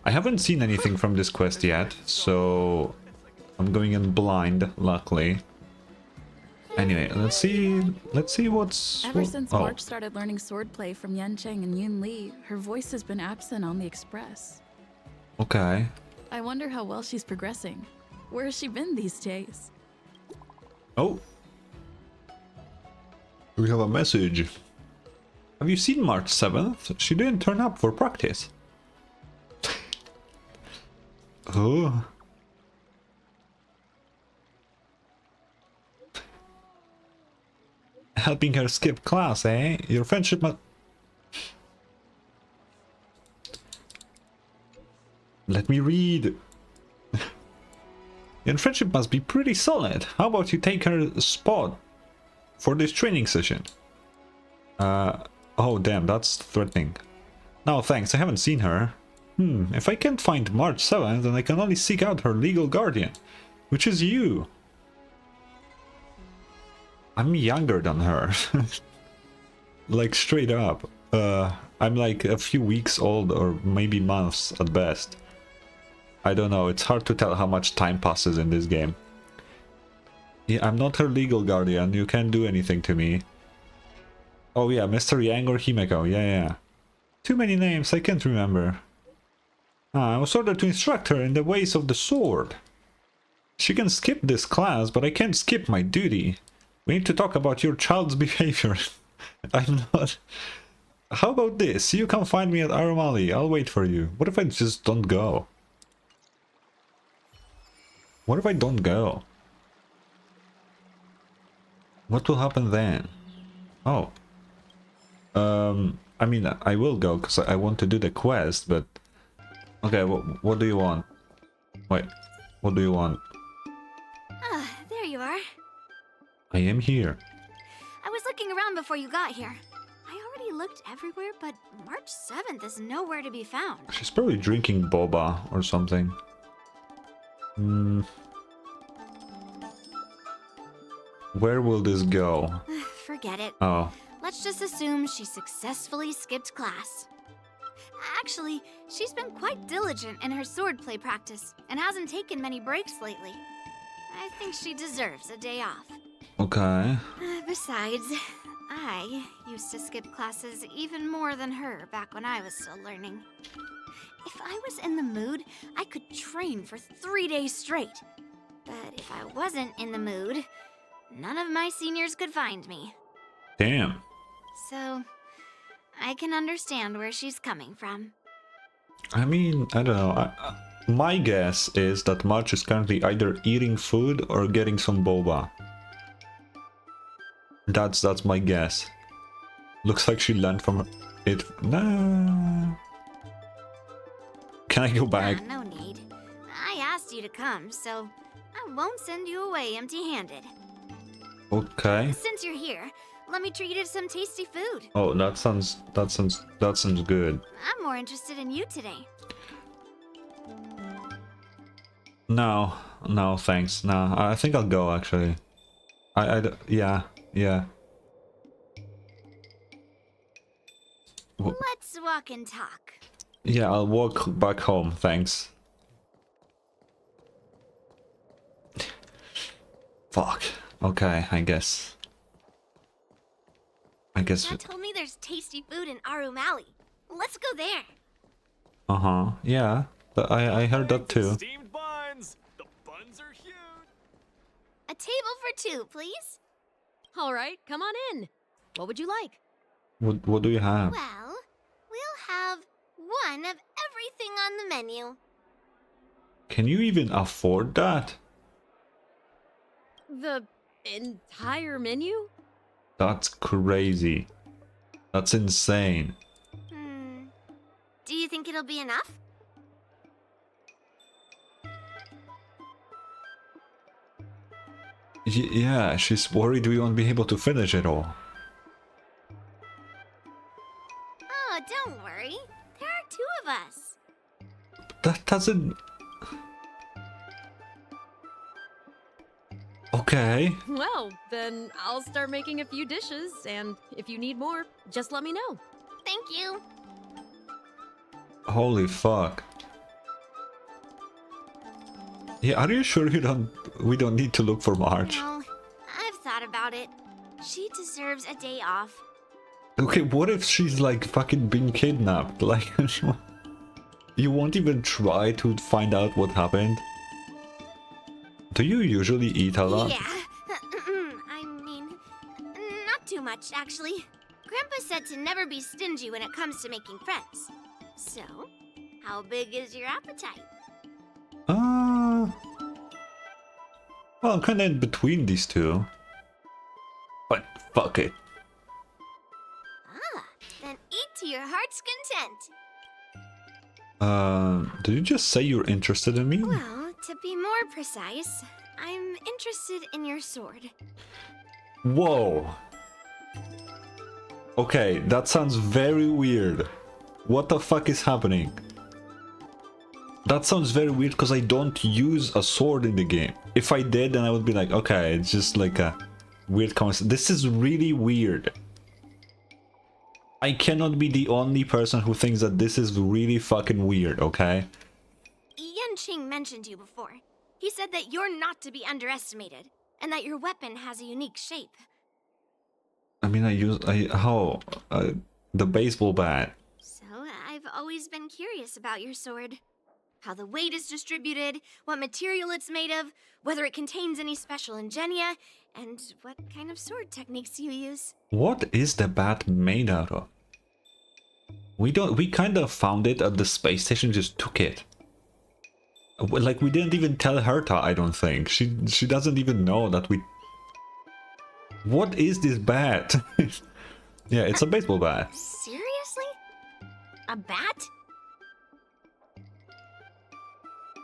I haven't seen anything from this quest yet, so I'm going in blind, luckily. Anyway, let's see what's... Ever since March started learning swordplay from Yancheng and Yunli, her voice has been absent on the Express. Okay. I wonder how well she's progressing. Where has she been these days? Oh. We have a message. Have you seen March 7th? She didn't turn up for practice. Oh. Helping her skip class, eh? Your friendship must... Let me read. Your friendship must be pretty solid. How about you take her spot for this training session? Oh damn, that's threatening. No thanks, I haven't seen her. If I can't find March 7th, then I can only seek out her legal guardian, which is you. I'm younger than her. Like straight up. I'm like a few weeks old, or maybe months at best. I don't know, it's hard to tell how much time passes in this game. Yeah, I'm not her legal guardian, you can't do anything to me. Oh yeah, Mr. Yang or Himeko, yeah. Too many names, I can't remember. I was ordered to instruct her in the ways of the sword. She can skip this class, but I can't skip my duty. We need to talk about your child's behavior. I'm not... How about this? You come find me at Arumali, I'll wait for you. What if I just don't go? What if I don't go? What will happen then? Oh. I mean, I will go because I want to do the quest, but... Okay, what do you want? Wait, what do you want? Ah, there you are. I am here. I was looking around before you got here. I already looked everywhere, but March 7th is nowhere to be found. She's probably drinking boba or something. Where will this go? Forget it. Oh. Let's just assume she successfully skipped class. Actually, she's been quite diligent in her swordplay practice and hasn't taken many breaks lately. I think she deserves a day off. Okay. Besides, I used to skip classes even more than her back when I was still learning. If I was in the mood, I could train for 3 days straight. But if I wasn't in the mood, none of my seniors could find me. Damn. So, I can understand where she's coming from. I mean, I don't know. My guess is that March is currently either eating food or getting some boba. That's my guess. Looks like she learned from it. Nah. Can I go back? No need. I asked you to come, so I won't send you away empty-handed. Okay. Since you're here, let me treat you to some tasty food. Oh, that sounds good. I'm more interested in you today. No, thanks. No, I think I'll go actually. Yeah. Let's walk and talk. Yeah, I'll walk back home, thanks. Fuck. Okay, I guess. Dad told me there's tasty food in Arumali. Let's go there. Uh-huh. Yeah. I heard that too. Steamed buns. The buns are huge. A table for two, please. All right, come on in. What would you like? What do you have? Well, we'll have one of everything on the menu. Can you even afford that? The entire menu? That's crazy. That's insane. Do you think it'll be enough? Yeah, she's worried we won't be able to finish it all. Oh, don't worry. There are two of us. That doesn't... Okay. Well, then I'll start making a few dishes, and if you need more, just let me know. Thank you. Holy fuck. Yeah, are you sure we don't need to look for March? No, I've thought about it. She deserves a day off. Okay, what if she's like fucking been kidnapped? Like, you won't even try to find out what happened? Do you usually eat a lot? Yeah. I mean, not too much, actually. Grandpa said to never be stingy when it comes to making friends. So, how big is your appetite? Well, I'm kinda in between these two. But fuck it. Ah, then eat to your heart's content. Did you just say you're interested in me? Well, to be more precise, I'm interested in your sword. Whoa. Okay, that sounds very weird. What the fuck is happening? That sounds very weird because I don't use a sword in the game. If I did, then I would be like, okay, it's just like a weird concept. This is really weird. I cannot be the only person who thinks that this is really fucking weird, okay? Yanqing mentioned you before. He said that you're not to be underestimated, and that your weapon has a unique shape. I mean, the baseball bat. So, I've always been curious about your sword. How the weight is distributed, what material it's made of, whether it contains any special ingenia, and what kind of sword techniques you use. What is the bat made out of? We kind of found it at the space station, just took it. Like, we didn't even tell Herta, I don't think. She doesn't even know that we... What is this bat? Yeah, it's a baseball bat. Seriously? A bat?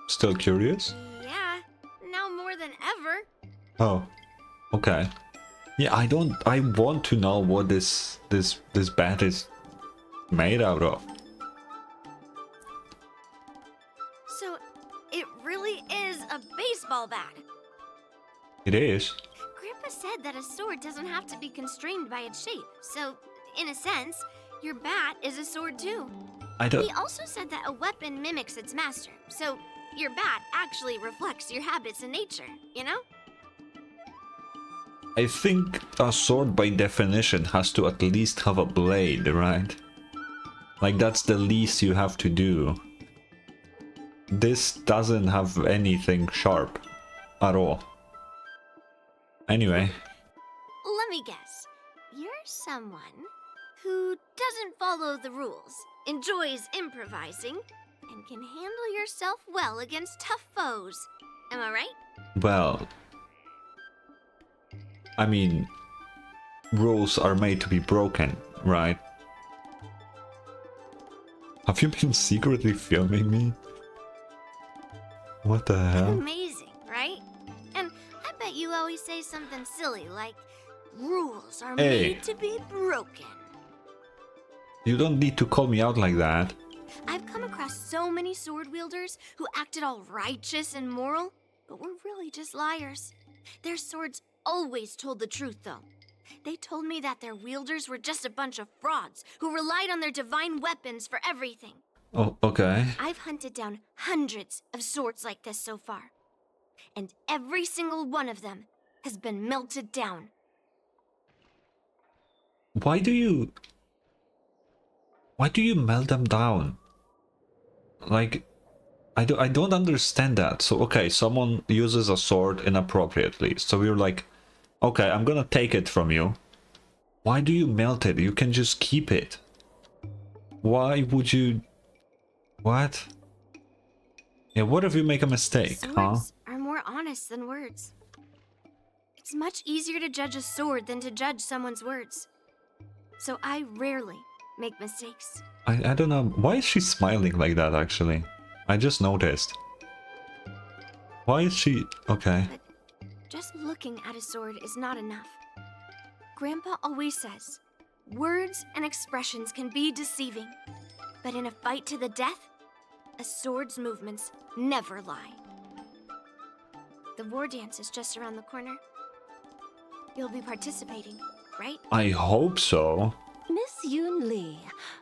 Still curious? Yeah, now more than ever. Oh, okay. Yeah, I want to know what this bat is made out of. So, it really is a baseball bat. It is. Grandpa said that a sword doesn't have to be constrained by its shape. So, in a sense, your bat is a sword too. I don't... He also said that a weapon mimics its master. So, your bat actually reflects your habits and nature, you know? I think a sword by definition has to at least have a blade, right? Like, that's the least you have to do. This doesn't have anything sharp at all. Anyway. Let me guess. You're someone who doesn't follow the rules, enjoys improvising, and can handle yourself well against tough foes. Am I right? Well, I mean, rules are made to be broken, right? Have you been secretly filming me? What the hell? Amazing, right? And I bet you always say something silly like, rules are made to be broken. You don't need to call me out like that. I've come across so many sword wielders who acted all righteous and moral, but were really just liars. Their swords always told the truth, though. They told me that their wielders were just a bunch of frauds who relied on their divine weapons for everything. Oh, okay. I've hunted down hundreds of swords like this so far, and every single one of them has been melted down. Why do you melt them down? Like, I don't understand that. So, okay, someone uses a sword inappropriately. So we're like, okay, I'm gonna take it from you. Why do you melt it? You can just keep it. Why would you... What? Yeah, what if you make a mistake, Swords are more honest than words. It's much easier to judge a sword than to judge someone's words. So I rarely make mistakes. I don't know. Why is she smiling like that, actually? I just noticed. Why is she... Okay. But just looking at a sword is not enough. Grandpa always says, words and expressions can be deceiving. But in a fight to the death, a sword's movements never lie. The war dance is just around the corner. You'll be participating, right? I hope so. Miss Yunli,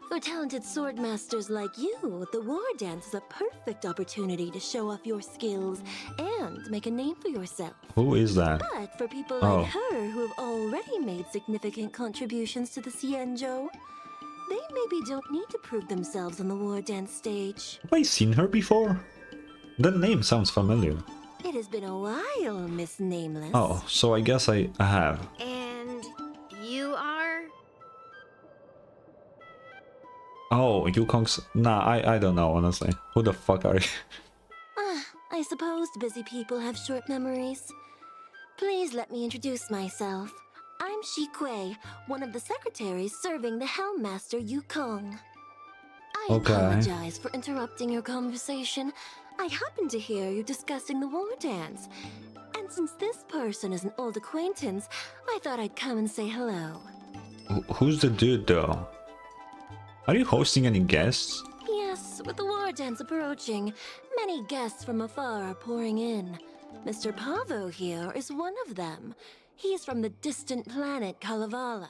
for talented swordmasters like you, the war dance is a perfect opportunity to show off your skills and make a name for yourself. Who is that? But for people Oh. like her who have already made significant contributions to the Xianzhou, they maybe don't need to prove themselves on the war dance stage. Have I seen her before? That name sounds familiar. It has been a while, Miss Nameless. Oh, so I guess I have. And you are? Oh, Yukong's... Nah, I don't know, honestly. Who the fuck are you? I suppose busy people have short memories. Please let me introduce myself. I'm Shi Kui, one of the secretaries serving the Helmmaster Yukong. I Okay. apologize for interrupting your conversation. I happened to hear you discussing the war dance. And since this person is an old acquaintance, I thought I'd come and say hello. Who's the dude, though? Are you hosting any guests? Yes, with the war dance approaching, many guests from afar are pouring in. Mr. Pavo here is one of them. He's from the distant planet Kalevala.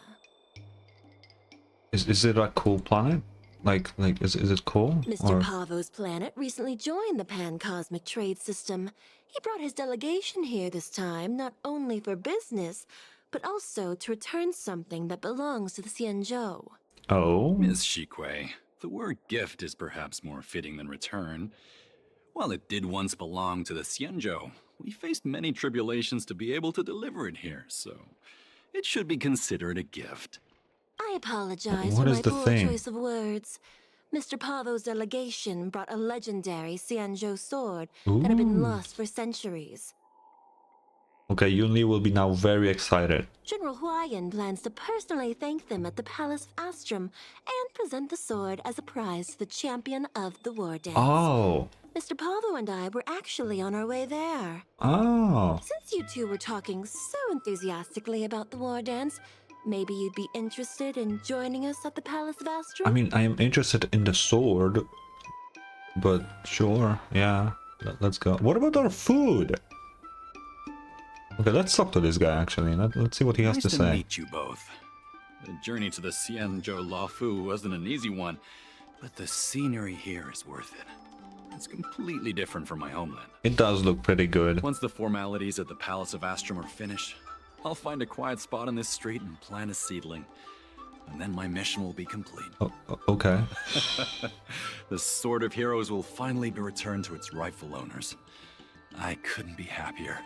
Is it a cool planet? Like is it cool? Mr. Or... Pavo's planet recently joined the Pan-Cosmic Trade System. He brought his delegation here this time, not only for business, but also to return something that belongs to the Xianzhou. Oh? Miss Shikwe, the word gift is perhaps more fitting than return. While it did once belong to the Xianzhou, we faced many tribulations to be able to deliver it here, so it should be considered a gift. I apologize What for is my the poor thing? choice of words. Mr. Pavo's delegation brought a legendary Xianzhou sword that had been Ooh. lost for centuries. Okay, Yunli will be now very excited. General Huayan plans to personally thank them at the Palace of Astrum and present the sword as a prize to the champion of the war dance. Oh. Mr. Pavo and I were actually on our way there. Oh. Since you two were talking so enthusiastically about the war dance, maybe you'd be interested in joining us at the Palace of Astrum? I mean, I am interested in the sword. But sure, yeah. Let's go. What about our food? Okay, let's talk to this guy actually. Let's see what he has Nice to to say. meet you both. The journey to the Xianzhou Lafu wasn't an easy one, but the scenery here is worth it. It's completely different from my homeland. It does look pretty good. Once the formalities at the Palace of Astrum are finished, I'll find a quiet spot on this street and plant a seedling. And then my mission will be complete. Oh, okay. The Sword of Heroes will finally be returned to its rightful owners. I couldn't be happier.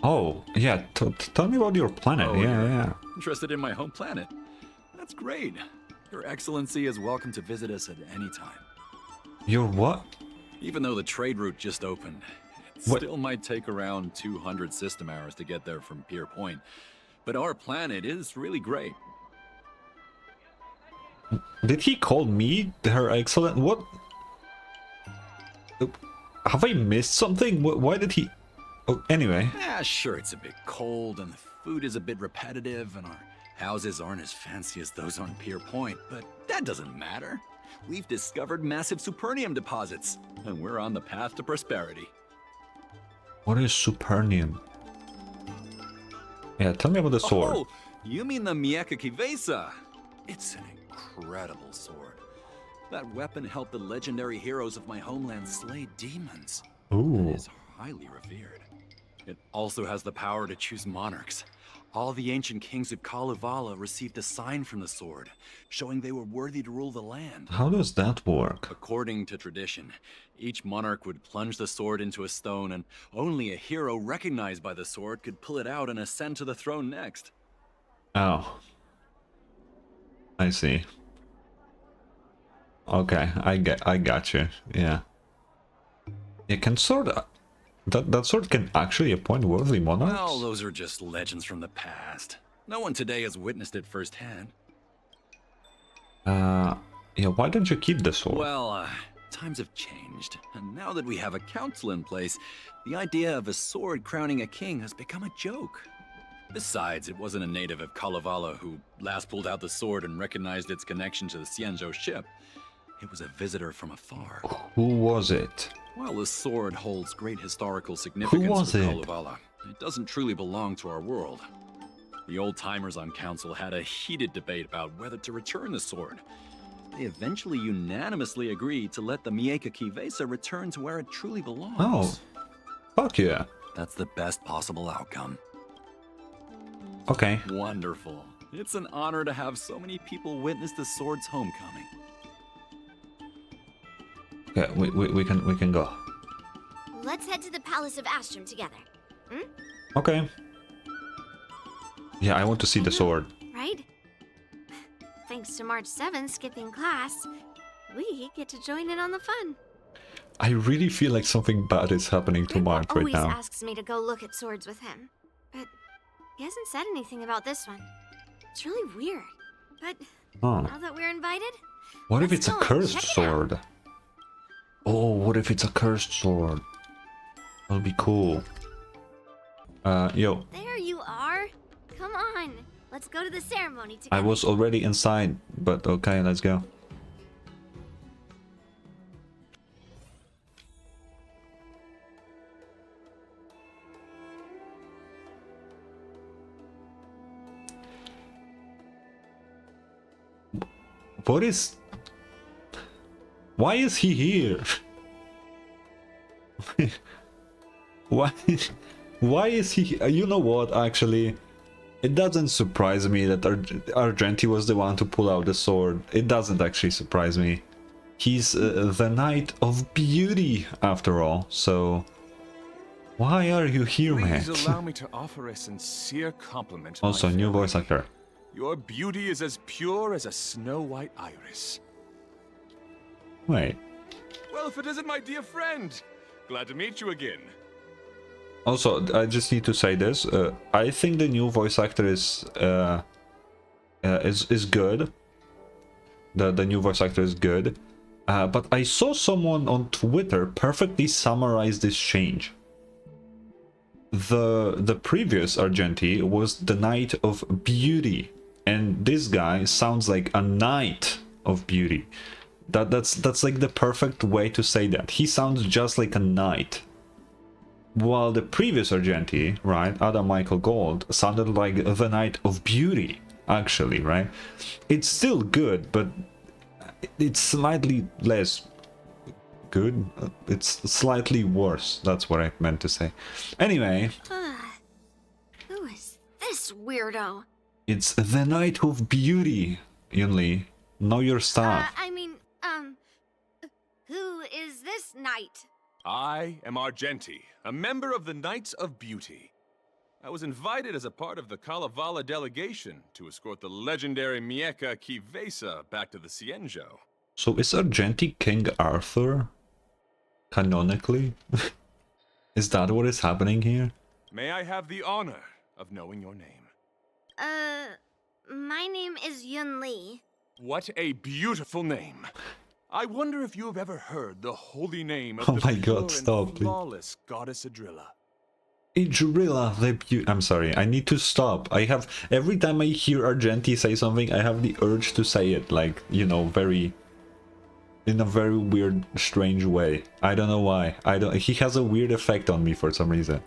Oh, yeah. Tell me about your planet. Oh, yeah, you're yeah. Interested in my home planet? That's great. Your Excellency is welcome to visit us at any time. Your what? Even though the trade route just opened, it What? still might take around 200 system hours to get there from Pier Point. But our planet is really great. Did he call me her excellent? What? Have I missed something? Why did he? Oh, anyway. Sure, it's a bit cold and the food is a bit repetitive and our houses aren't as fancy as those on Pier Point, but that doesn't matter. We've discovered massive supernium deposits, and we're on the path to prosperity. What is supernium? Yeah, tell me about the sword. Oh, you mean the Mieka Kivesa? It's an incredible sword. That weapon helped the legendary heroes of my homeland slay demons. Ooh. It is highly revered. It also has the power to choose monarchs. All the ancient kings of Kalevala received a sign from the sword, showing they were worthy to rule the land. How does that work? According to tradition, each monarch would plunge the sword into a stone, and only a hero recognized by the sword could pull it out and ascend to the throne next. Oh. I see. Okay, I got you. Yeah. Yeah, can sword... That sword can actually appoint worthy monarchs? Well, those are just legends from the past. No one today has witnessed it firsthand. Yeah, why don't you keep the sword? Well, times have changed, and now that we have a council in place, the idea of a sword crowning a king has become a joke. Besides, it wasn't a native of Kalevala who last pulled out the sword and recognized its connection to the Xianzhou ship. It was a visitor from afar. Who was it? While the sword holds great historical significance was for it? Kalevala, it doesn't truly belong to our world. The old-timers on council had a heated debate about whether to return the sword. They eventually unanimously agreed to let the Mieka Kivesa return to where it truly belongs. Oh, fuck yeah. That's the best possible outcome. Okay. Wonderful. It's an honor to have so many people witness the sword's homecoming. Yeah, we can go. Let's head to the Palace of Astrum together. Hmm? Okay. Yeah, I want to see the sword. Right? Thanks to March 7 skipping class, we get to join in on the fun. I really feel like something bad is happening to Grandpa Mark right always now. asks me to go look at swords with him, but he hasn't said anything about this one. It's really weird. But Oh. now that we're invited, What if let's it's a go and cursed check it out. sword? Oh, what if it's a cursed sword? That'll be cool. Yo, There you are. Come on. Let's go to the ceremony together. I was already inside, but okay, let's go. What is... Why is he here? Why is he... You know what, actually? It doesn't surprise me that Argenti was the one to pull out the sword. It doesn't actually surprise me. He's the Knight of Beauty, after all, so... Why are you here, Please Matt? allow me to offer a sincere compliment. to Also, my new family. voice actor. Your beauty is as pure as a snow-white iris. Wait. Well, if it isn't my dear friend, glad to meet you again. Also, I just need to say this. I think the new voice actor is good. The new voice actor is good. But I saw someone on Twitter perfectly summarize this change. The previous Argenti was the Knight of Beauty, and this guy sounds like a Knight of Beauty. That's like the perfect way to say that. He sounds just like a knight. While the previous Argenti, right, Adam Michael Gold, sounded like the Knight of Beauty, actually, right? It's still good, but it's slightly less good. It's slightly worse. That's what I meant to say. Anyway, Who is this weirdo? it's the Knight of Beauty, Yunli. Know your stuff. Who is this knight? I am Argenti, a member of the Knights of Beauty. I was invited as a part of the Kalevala delegation to escort the legendary Mieka Kivesa back to the Cienjo. So is Argenti King Arthur? Canonically? Is that what is happening here? May I have the honor of knowing your name? My name is Yunli. What a beautiful name! I wonder if you have ever heard the holy name of Oh the my pure God, and stop, please. flawless goddess Adrilla. Idrilla, I'm sorry, I need to stop. I have, every time I hear Argenti say something, I have the urge to say it, like, you know, in a very weird, strange way. I don't know why. He has a weird effect on me for some reason.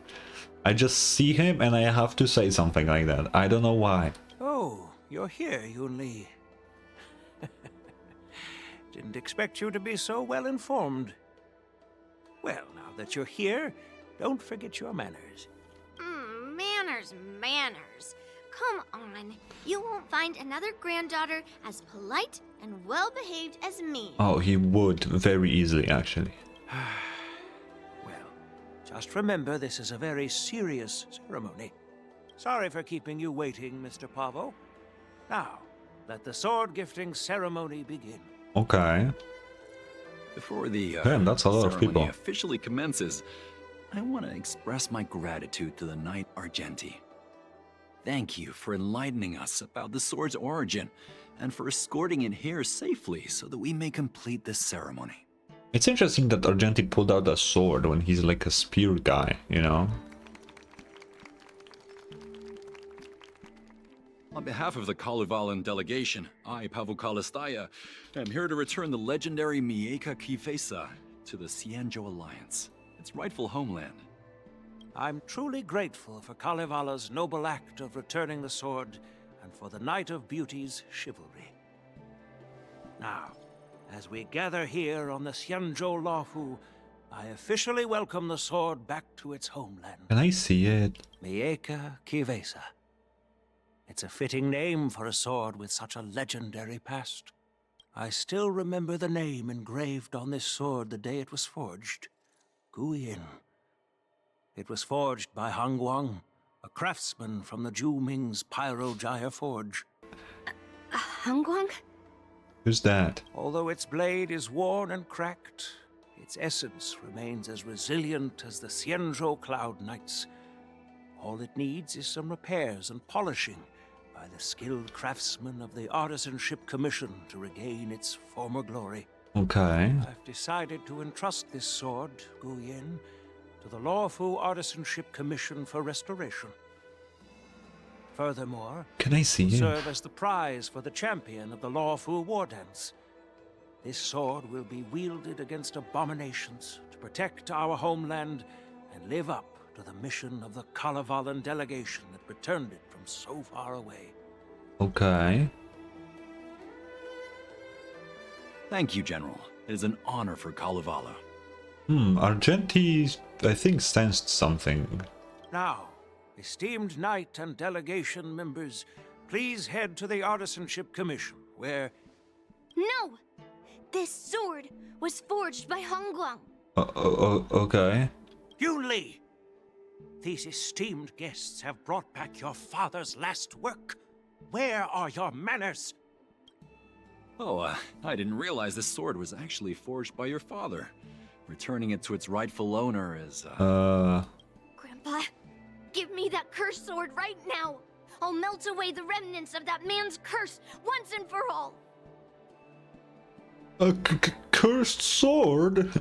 I just see him and I have to say something like that. I don't know why. Oh, you're here, Yunli. Didn't expect you to be so well informed. Well, now that you're here, don't forget your manners. Manners. Come on. You won't find another granddaughter as polite and well-behaved as me. Oh, he would very easily, actually. Well, just remember this is a very serious ceremony. Sorry for keeping you waiting, Mr. Pavo. Now, let the sword gifting ceremony begin. Okay. Before the Damn, that's a lot of ceremony people. officially commences, I want to express my gratitude to the Knight Argenti. Thank you for enlightening us about the sword's origin, and for escorting it here safely so that we may complete this ceremony. It's interesting that Argenti pulled out a sword when he's like a spear guy, you know? On behalf of the Kalevalan delegation, I, Pavel Kalistaya, am here to return the legendary Mieka Kivesa to the Cienjo Alliance, its rightful homeland. I'm truly grateful for Kalevala's noble act of returning the sword and for the Knight of Beauty's chivalry. Now, as we gather here on the Xianzhou Luofu, I officially welcome the sword back to its homeland. Can I see it? Mieka Kivesa. It's a fitting name for a sword with such a legendary past. I still remember the name engraved on this sword the day it was forged. Guyin. It was forged by Han Guang, a craftsman from the Zhu Ming's Pyrojaya Forge. Hangguang? Who's that? Although its blade is worn and cracked, its essence remains as resilient as the Xianzhou Cloud Knights. All it needs is some repairs and polishing by the skilled craftsmen of the Artisanship Commission to regain its former glory. Okay. I've decided to entrust this sword, Guyin, to the Luofu Artisanship Commission for restoration. Furthermore, Can I see it? serve as the prize for the champion of the Luofu War Dance. This sword will be wielded against abominations to protect our homeland and live up to the mission of the Kalevalan delegation that returned it from so far away. Okay. Thank you, General. It is an honor for Kalevala. Argenti, I think, sensed something. Now, esteemed knight and delegation members, please head to the Artisanship Commission, where... No! This sword was forged by Hongguang. Okay. Yunli! These esteemed guests have brought back your father's last work. Where are your manners? Oh, I didn't realize this sword was actually forged by your father. Returning it to its rightful owner is, Grandpa, give me that cursed sword right now. I'll melt away the remnants of that man's curse once and for all. A cursed sword?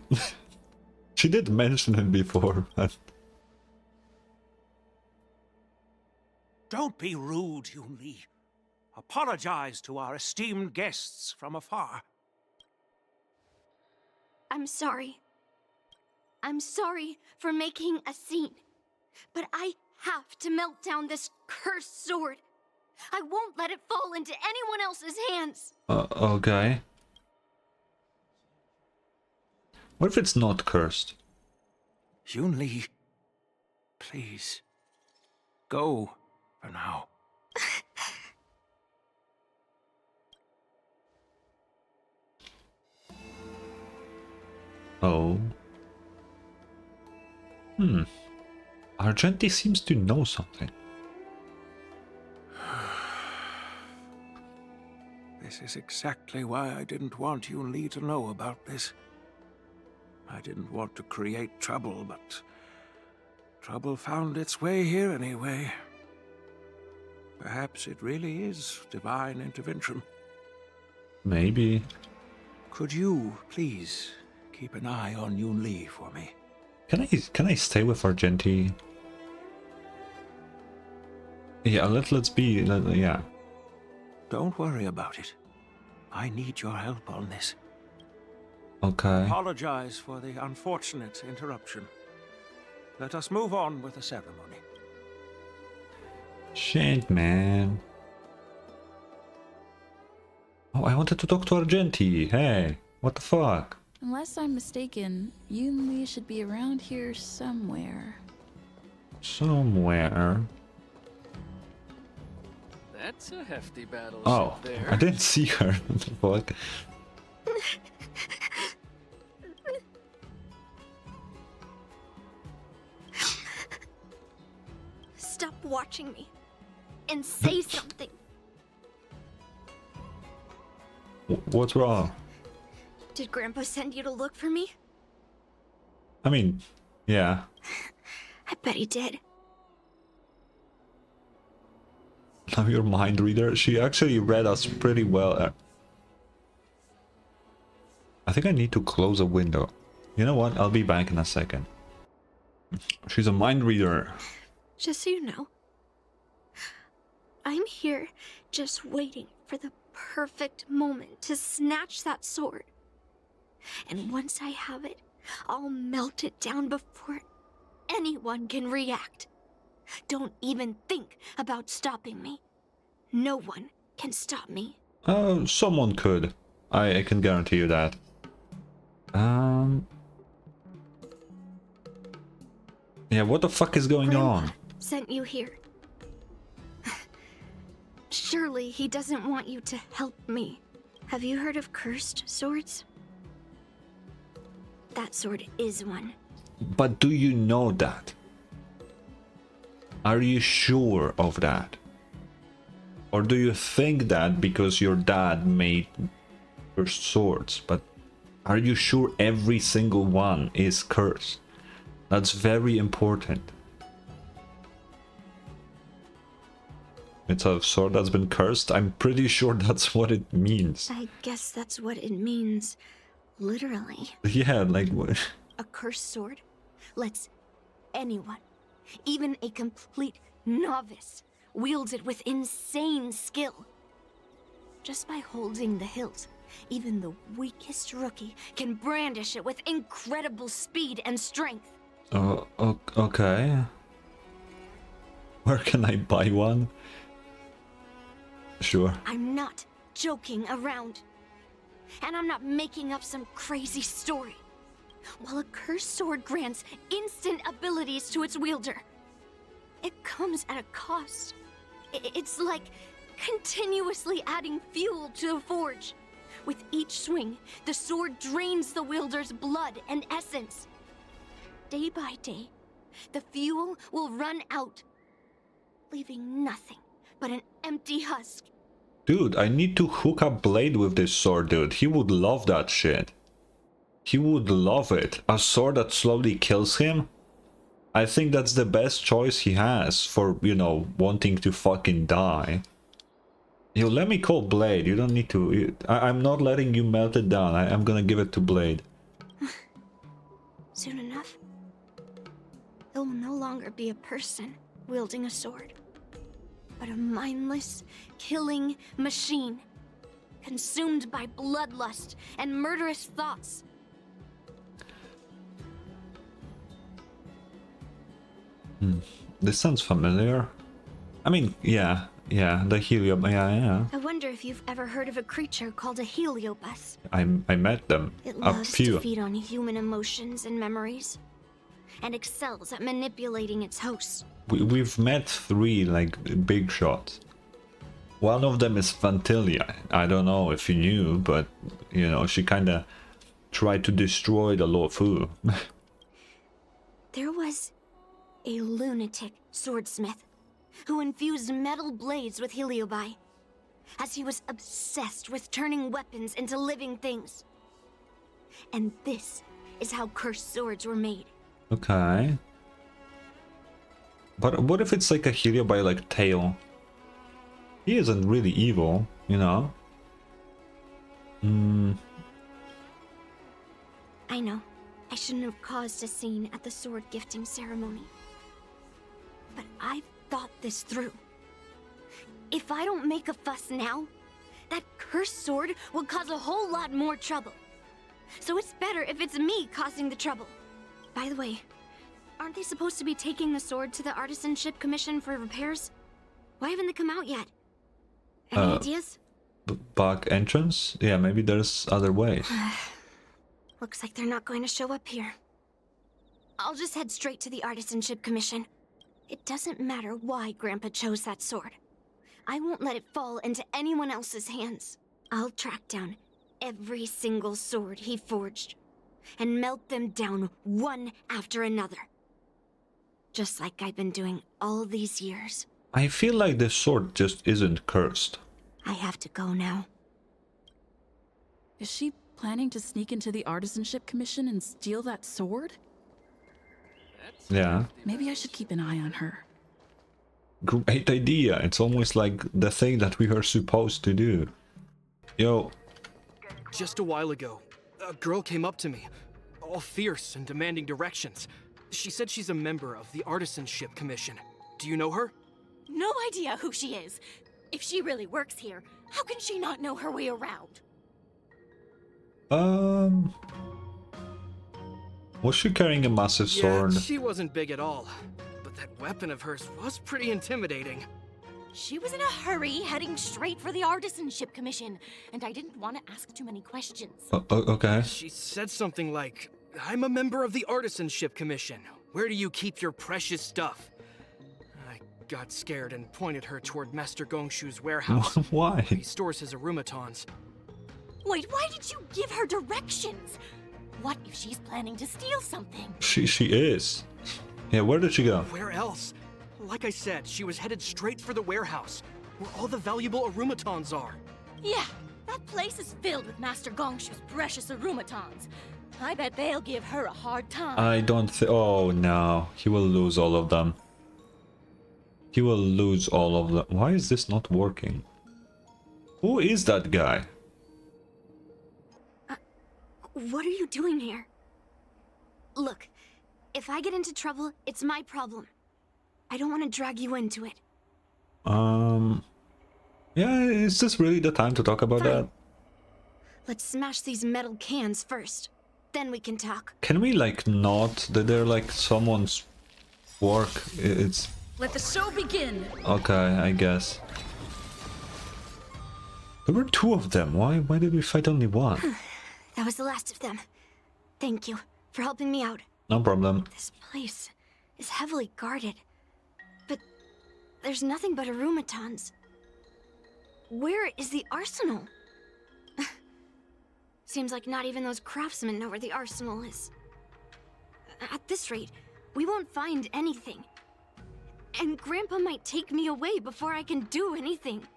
She did mention it before, but... Don't be rude, Yunli. Apologize to our esteemed guests from afar. I'm sorry. I'm sorry for making a scene. But I have to melt down this cursed sword. I won't let it fall into anyone else's hands. Okay. What if it's not cursed? Yunli, please, go for now. Oh. Argenti seems to know something. This is exactly why I didn't want Yunli to know about this. I didn't want to create trouble, but trouble found its way here anyway. Perhaps it really is divine intervention. Maybe. Could you, please, keep an eye on Yunli for me? Can I stay with Argenti? Yeah, let's be, yeah. Don't worry about it. I need your help on this. Okay. Apologize for the unfortunate interruption. Let us move on with the ceremony. Shit, man. Oh, I wanted to talk to Argenti. Hey, what the fuck? Unless I'm mistaken, Yunli should be around here somewhere. Somewhere. That's a hefty battle Oh, there. I didn't see her. What the fuck? Stop watching me and say something. What's wrong? Did Grandpa send you to look for me? I mean, yeah. I bet he did. I'm your mind reader. She actually read us pretty well. I think I need to close a window. You know what? I'll be back in a second. She's a mind reader. Just so you know, I'm here just waiting for the perfect moment to snatch that sword. And once I have it, I'll melt it down before anyone can react. Don't even think about stopping me. No one can stop me. Someone could. I can guarantee you that. Yeah, what the fuck is going Grandpa on? sent you here. Surely he doesn't want you to help me. Have you heard of cursed swords? That sword is one. But do you know that? Are you sure of that? Or do you think that because your dad made cursed swords? But are you sure every single one is cursed? That's very important. It's a sword that's been cursed? I'm pretty sure that's what it means. I guess that's what it means, literally. Yeah, like what? A cursed sword lets anyone, even a complete novice, wield it with insane skill. Just by holding the hilt, even the weakest rookie can brandish it with incredible speed and strength. Okay. Where can I buy one? Sure. I'm not joking around. And I'm not making up some crazy story. While a cursed sword grants instant abilities to its wielder, it comes at a cost. It's like continuously adding fuel to the forge. With each swing, the sword drains the wielder's blood and essence. Day by day, the fuel will run out, leaving nothing but an empty husk. Dude, I need to hook up Blade with this sword, dude. He would love that shit. He would love it. A sword that slowly kills him? I think that's the best choice he has for, you know, wanting to fucking die. Yo, let me call Blade. You don't need to... I'm not letting you melt it down. I'm gonna give it to Blade. Soon enough, it will no longer be a person wielding a sword, but a mindless, killing machine, consumed by bloodlust and murderous thoughts. This sounds familiar. I mean, yeah, the helium, yeah. I wonder if you've ever heard of a creature called a heliobus. I met them. It A loves few. to feed on human emotions and memories, and excels at manipulating its hosts. We've met 3, like, big shots. One of them is Fantilia. I don't know if you knew, but, you know, she kinda tried to destroy the Luofu. There was a lunatic swordsmith who infused metal blades with heliobi, as he was obsessed with turning weapons into living things. And this is how cursed swords were made. Okay. But what if it's like a heliobi like tail? He isn't really evil, you know? I know, I shouldn't have caused a scene at the sword gifting ceremony. But I've thought this through. If I don't make a fuss now, that cursed sword will cause a whole lot more trouble. So it's better if it's me causing the trouble. By the way, aren't they supposed to be taking the sword to the Artisanship Commission for repairs? Why haven't they come out yet? Any ideas? Back entrance? Yeah, maybe there's other ways. Looks like they're not going to show up here. I'll just head straight to the Artisanship Commission. It doesn't matter why Grandpa chose that sword. I won't let it fall into anyone else's hands. I'll track down every single sword he forged and melt them down one after another. Just like I've been doing all these years. I feel like this sword just isn't cursed. I have to go now. Is she planning to sneak into the Artisanship Commission and steal that sword? Yeah. Maybe I should keep an eye on her. Great idea. It's almost like the thing that we are supposed to do. Yo. Just a while ago, a girl came up to me, all fierce and demanding directions. She said she's a member of the Artisanship Commission. Do you know her? No idea who she is. If she really works here, how can she not know her way around? Was she carrying a massive sword? Yeah, she wasn't big at all. But that weapon of hers was pretty intimidating. She was in a hurry, heading straight for the Artisanship Commission, and I didn't want to ask too many questions. Okay. She said something like, "I'm a member of the Artisanship Commission. Where do you keep your precious stuff?" I got scared and pointed her toward Master Gongshu's warehouse. Why? He stores his arumatons. Wait, why did you give her directions? What if she's planning to steal something? She is. Yeah, where did she go? Where else? Like I said, she was headed straight for the warehouse, where all the valuable arumatons are. Yeah, that place is filled with Master Gongshu's precious arumatons. I bet they'll give her a hard time. I don't oh no, he will lose all of them. He will lose all of them. Why is this not working? Who is that guy? What are you doing here? Look, if I get into trouble, it's my problem. I don't want to drag you into it. Yeah, is this really the time to talk about Fine. that? Let's smash these metal cans first. Then we can talk. Can we like not that they're like someone's work? It's Let the show begin. okay, I guess. There were two of them. Why did we fight only one? That was the last of them. Thank you for helping me out. No problem. This place is heavily guarded. But there's nothing but arumatons. Where is the arsenal? Seems like not even those craftsmen know where the arsenal is. At this rate, we won't find anything. And Grandpa might take me away before I can do anything.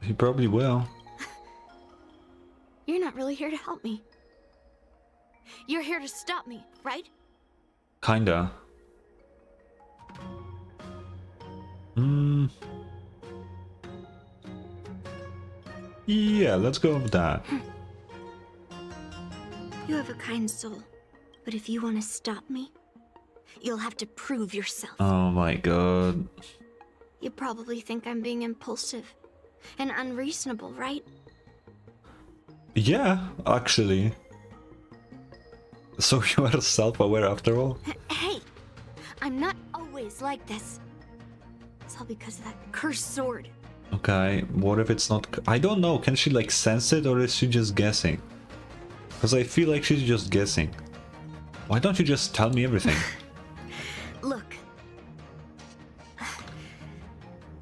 He probably will. You're not really here to help me. You're here to stop me, right? Kinda. Yeah, let's go with that. You have a kind soul. But if you want to stop me, you'll have to prove yourself. Oh my god. You probably think I'm being impulsive and unreasonable, right? Yeah, actually. So you are self-aware after all? Hey, I'm not always like this. It's all because of that cursed sword. Okay, what if it's not... I don't know, can she like sense it or is she just guessing? Because I feel like she's just guessing. Why don't you just tell me everything? Look.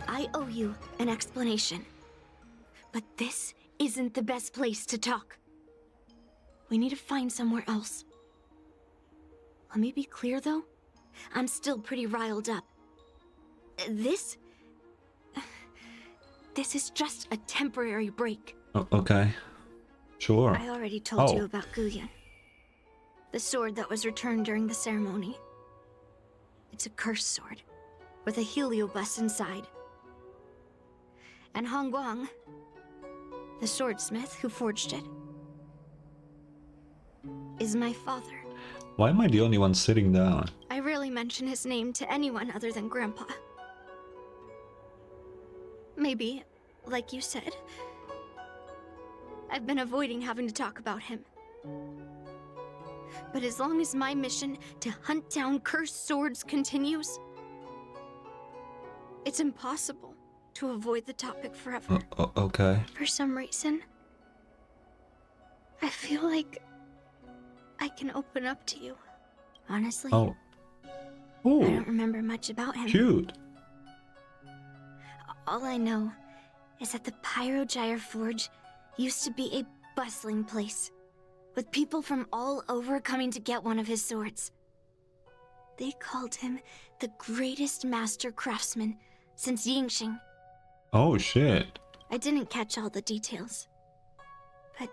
I owe you an explanation. But this isn't the best place to talk. We need to find somewhere else. Let me be clear though. I'm still pretty riled up. This is just a temporary break. Oh, okay. Sure. I already told you about Guyan. The sword that was returned during the ceremony. It's a cursed sword, with a heliobus inside. And Hongguang, the swordsmith who forged it, is my father. Why am I the only one sitting down? I rarely mention his name to anyone other than Grandpa. Maybe, like you said, I've been avoiding having to talk about him. But as long as my mission to hunt down cursed swords continues, it's impossible to avoid the topic forever. Okay. For some reason, I feel like I can open up to you. Honestly, Oh. I Ooh, don't remember much about him. cute. All I know is that the Pyrogyre Forge used to be a bustling place, with people from all over coming to get one of his swords. They called him the greatest master craftsman since Yingxing. Oh shit. I didn't catch all the details, but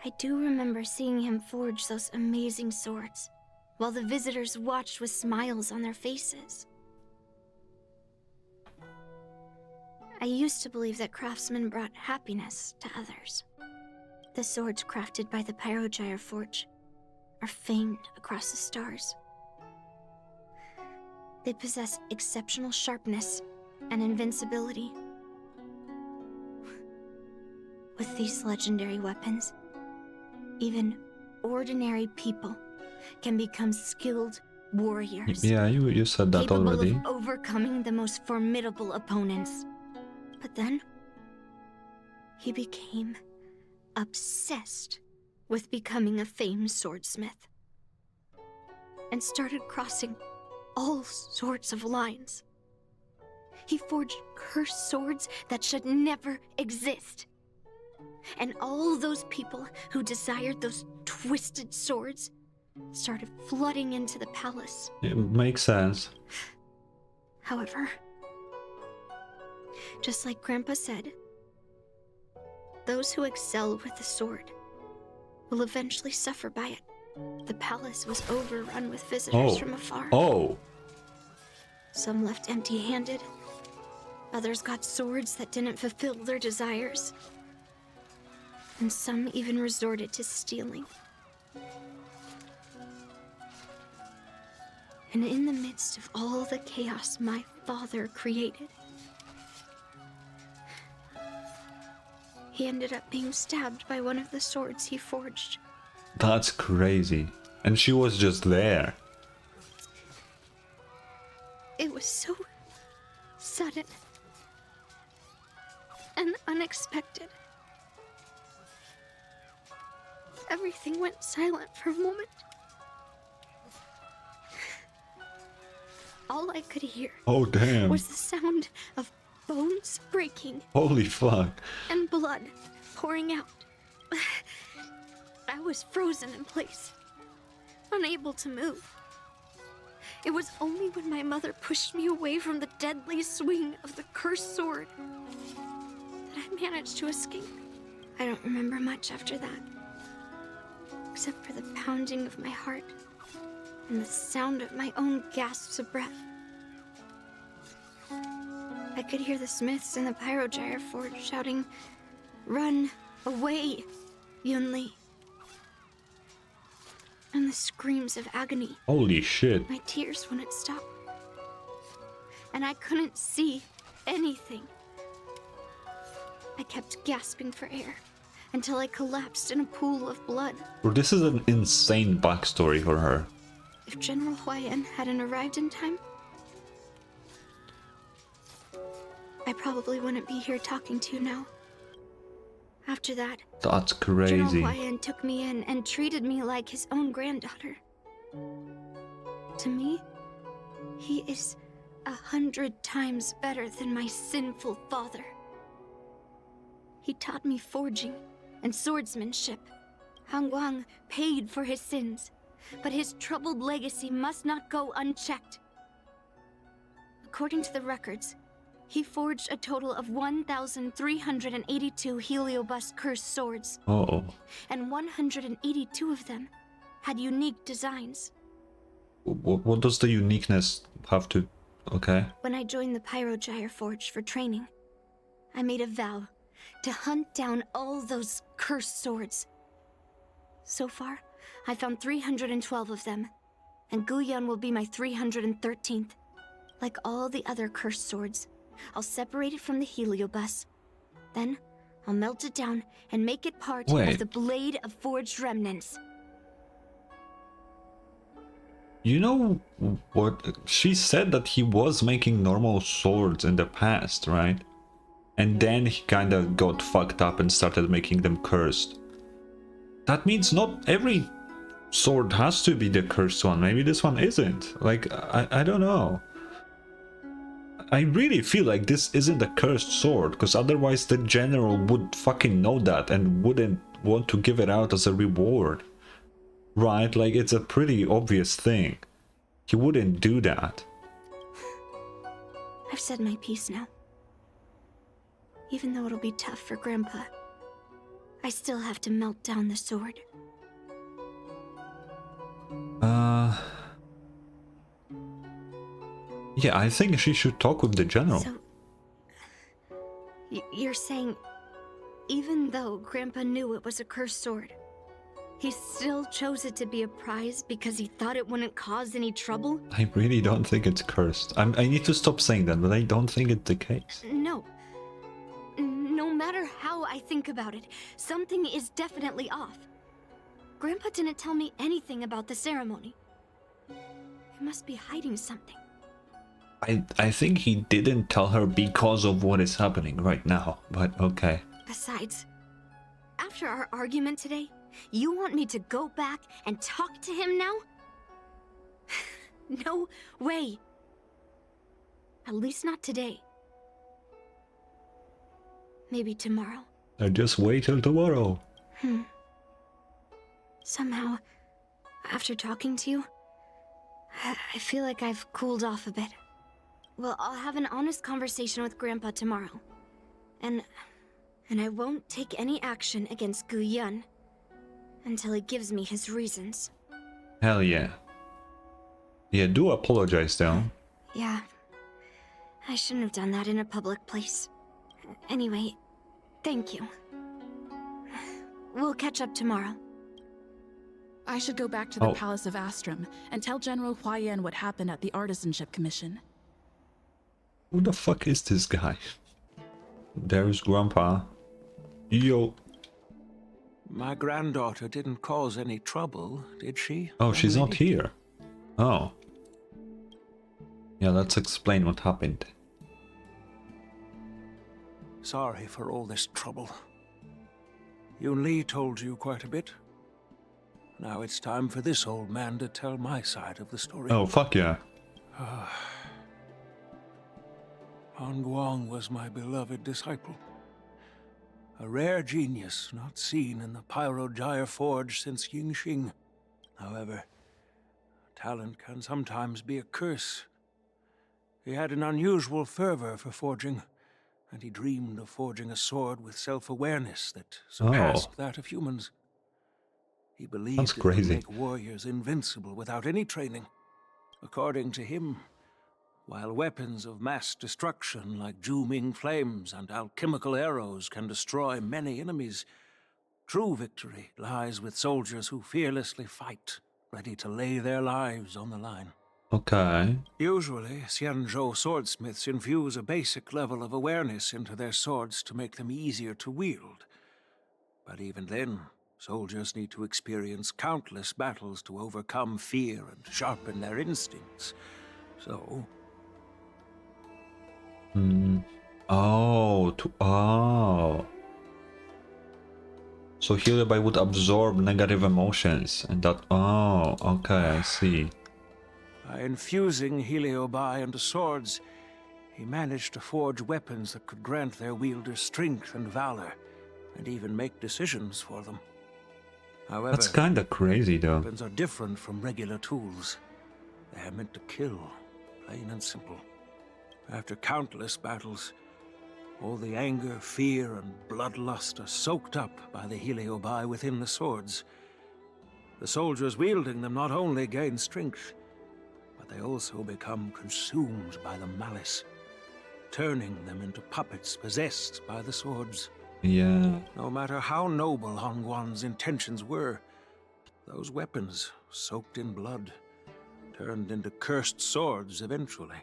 I do remember seeing him forge those amazing swords, while the visitors watched with smiles on their faces. I used to believe that craftsmen brought happiness to others. The swords crafted by the Pyrogyre Forge are famed across the stars. They possess exceptional sharpness and invincibility. With these legendary weapons, even ordinary people can become skilled warriors. Yeah, you said that capable already. of overcoming the most formidable opponents. But then, he became obsessed with becoming a famed swordsmith, and started crossing all sorts of lines. He forged cursed swords that should never exist. And all those people who desired those twisted swords started flooding into the palace. It makes sense. However, just like Grandpa said, those who excel with the sword will eventually suffer by it. The palace was overrun with visitors from afar. Oh. Some left empty-handed. Others got swords that didn't fulfill their desires. And some even resorted to stealing. And in the midst of all the chaos my father created, he ended up being stabbed by one of the swords he forged. That's crazy. And she was just there. It was so sudden and unexpected. Everything went silent for a moment. All I could hear Oh, damn. was the sound of bones breaking Holy fuck. and blood pouring out. I was frozen in place, unable to move. It was only when my mother pushed me away from the deadly swing of the cursed sword that I managed to escape. I don't remember much after that, except for the pounding of my heart and the sound of my own gasps of breath. I could hear the smiths in the Pyrogyre Forge shouting, "Run away, Yunli!" And the screams of agony. Holy shit. My tears wouldn't stop. And I couldn't see anything. I kept gasping for air until I collapsed in a pool of blood. Bro, this is an insane backstory for her. If General Huayan hadn't arrived in time, I probably wouldn't be here talking to you now. After that, That's General crazy. Huayan took me in and treated me like his own granddaughter. To me, he is 100 times better than my sinful father. He taught me forging and swordsmanship. Hangguang paid for his sins, but his troubled legacy must not go unchecked. According to the records, he forged a total of 1,382 Heliobus cursed swords, Oh. and 182 of them had unique designs. What does the uniqueness have to... Okay. When I joined the Pyrogyre Forge for training, I made a vow to hunt down all those cursed swords. So far, I found 312 of them, and Guyan will be my 313th. Like all the other cursed swords, I'll separate it from the Heliobus. Then, I'll melt it down and make it part Wait. of the Blade of Forged Remnants. You know what? She said that he was making normal swords in the past, right? And then he kind of got fucked up and started making them cursed. That means not every sword has to be the cursed one. Maybe this one isn't. Like, I don't know. I really feel like this isn't a cursed sword, because otherwise the general would fucking know that and wouldn't want to give it out as a reward. Right? Like, it's a pretty obvious thing. He wouldn't do that. I've said my piece now. Even though it'll be tough for Grandpa, I still have to melt down the sword. Yeah, I think she should talk with the general. So, you're saying, even though Grandpa knew it was a cursed sword, he still chose it to be a prize because he thought it wouldn't cause any trouble? I really don't think it's cursed. I need to stop saying that, but I don't think it's the case. No. No matter how I think about it, something is definitely off. Grandpa didn't tell me anything about the ceremony. He must be hiding something. I think he didn't tell her because of what is happening right now, but okay. Besides, after our argument today, you want me to go back and talk to him now? No way. At least not today. Maybe tomorrow. Just wait till tomorrow. Somehow, after talking to you, I feel like I've cooled off a bit. Well, I'll have an honest conversation with Grandpa tomorrow. And I won't take any action against Gu Yun until he gives me his reasons. Hell yeah. Yeah, do apologize though. Yeah. I shouldn't have done that in a public place. Anyway, thank you. We'll catch up tomorrow. I should go back to the Palace of Astrum and tell General Huayan what happened at the Artisanship Commission. Who the fuck is this guy? There's Grandpa. Yo. My granddaughter didn't cause any trouble, did she? Oh, she's not here. Oh. Yeah, let's explain what happened. Sorry for all this trouble. Yunli told you quite a bit. Now it's time for this old man to tell my side of the story. Oh, fuck yeah. Hongguang was my beloved disciple. A rare genius not seen in the Pyrogyre Forge since Yingxing. However, talent can sometimes be a curse. He had an unusual fervor for forging, and he dreamed of forging a sword with self-awareness that surpassed that of humans. He believed it could make warriors invincible without any training. According to him, while weapons of mass destruction like Zhuming flames and alchemical arrows can destroy many enemies, true victory lies with soldiers who fearlessly fight, ready to lay their lives on the line. Okay. Usually, Xianzhou swordsmiths infuse a basic level of awareness into their swords to make them easier to wield. But even then, soldiers need to experience countless battles to overcome fear and sharpen their instincts. So... Oh. So Heliobite would absorb negative emotions and that... Oh, okay, I see. By infusing Heliobi into swords, he managed to forge weapons that could grant their wielders strength and valor, and even make decisions for them. However, that's kinda crazy though. Weapons are different from regular tools. They are meant to kill, plain and simple. After countless battles, all the anger, fear, and bloodlust are soaked up by the Heliobi within the swords. The soldiers wielding them not only gain strength, but they also become consumed by the malice, turning them into puppets possessed by the swords. Yeah. No matter how noble Hongguang's intentions were, those weapons, soaked in blood, turned into cursed swords eventually.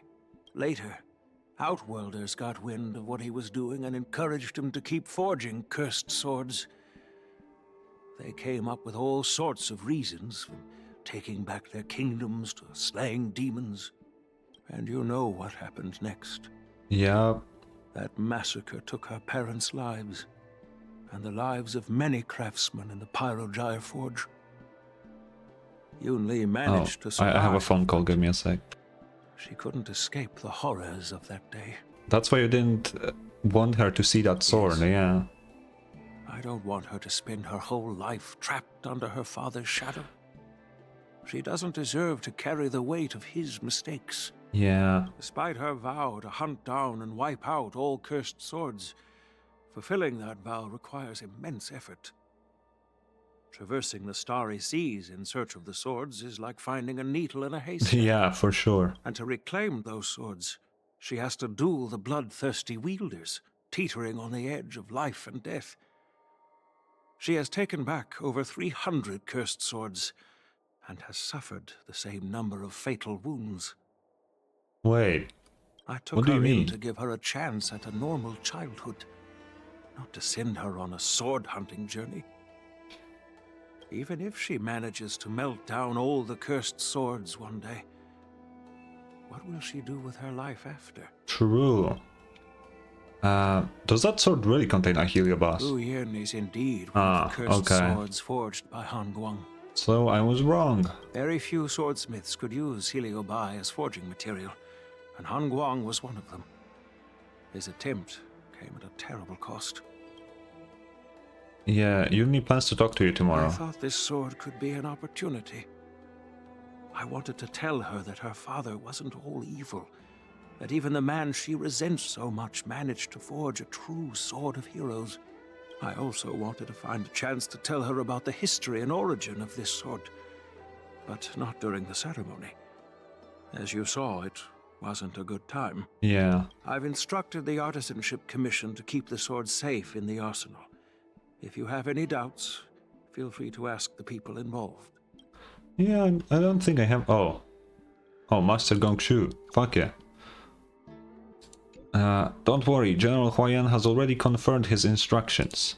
Later, Outworlders got wind of what he was doing and encouraged him to keep forging cursed swords. They came up with all sorts of reasons, from taking back their kingdoms to slaying demons. And you know what happened next. Yeah. That massacre took her parents' lives, and the lives of many craftsmen in the Pyrogyre Forge. Yunli managed to survive. I have a phone call, give me a sec. She couldn't escape the horrors of that day. That's why you didn't want her to see that sword, yeah. I don't want her to spend her whole life trapped under her father's shadow. She doesn't deserve to carry the weight of his mistakes. Yeah. Despite her vow to hunt down and wipe out all cursed swords, fulfilling that vow requires immense effort. Traversing the starry seas in search of the swords is like finding a needle in a haystack. Yeah, for sure. And to reclaim those swords, she has to duel the bloodthirsty wielders, teetering on the edge of life and death. She has taken back over 300 cursed swords, and has suffered the same number of fatal wounds. Wait, I took her in to give her a chance at a normal childhood, not to send her on a sword-hunting journey. Even if she manages to melt down all the cursed swords one day, what will she do with her life after? True. Does that sword really contain a Heliobas? Gu Yin is indeed one of the cursed okay. swords forged by Han Guang. So I was wrong. Very few swordsmiths could use Heliobai as forging material, and Han Guang was one of them. His attempt came at a terrible cost. Yeah, Yunli plans to talk to you tomorrow. I thought this sword could be an opportunity. I wanted to tell her that her father wasn't all evil, that even the man she resents so much managed to forge a true sword of heroes. I also wanted to find a chance to tell her about the history and origin of this sword, but not during the ceremony. As you saw, it wasn't a good time. Yeah. I've instructed the Artisanship Commission to keep the sword safe in the arsenal. If you have any doubts, feel free to ask the people involved. Yeah, I don't think I have... Oh, Master Gongshu. Fuck yeah. Don't worry, General Huayan has already confirmed his instructions.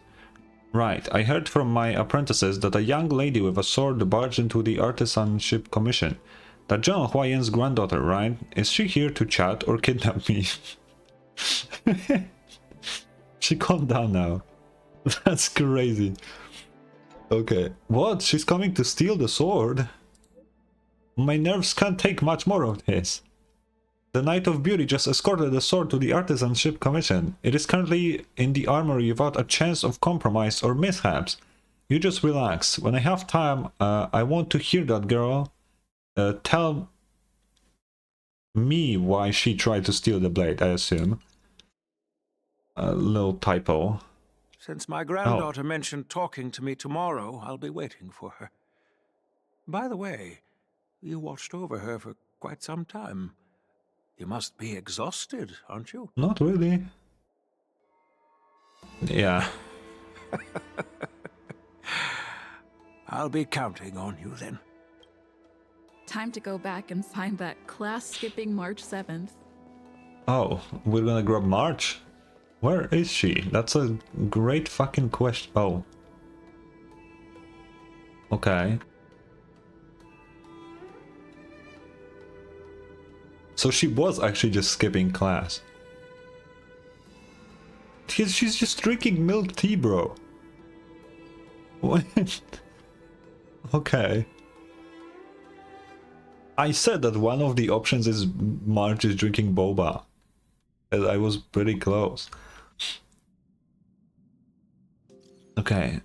Right, I heard from my apprentices that a young lady with a sword barged into the Artisanship Commission. That General Huayan's granddaughter, right? Is she here to chat or kidnap me? She calmed down now. That's crazy. Okay. What? She's coming to steal the sword? My nerves can't take much more of this. The Knight of Beauty just escorted the sword to the Artisanship Commission. It is currently in the armory without a chance of compromise or mishaps. You just relax. When I have time, I want to hear that girl tell me why she tried to steal the blade, I assume. A little typo. Since my granddaughter mentioned talking to me tomorrow, I'll be waiting for her. By the way, you watched over her for quite some time. You must be exhausted, aren't you? Not really. Yeah. I'll be counting on you then. Time to go back and find that class-skipping March 7th. Oh, we're gonna grab March? Where is she? That's a great fucking question. Oh. Okay. So she was actually just skipping class. She's just drinking milk tea, bro. What? Okay. I said that one of the options is Marge is drinking boba. And I was pretty close. Okay.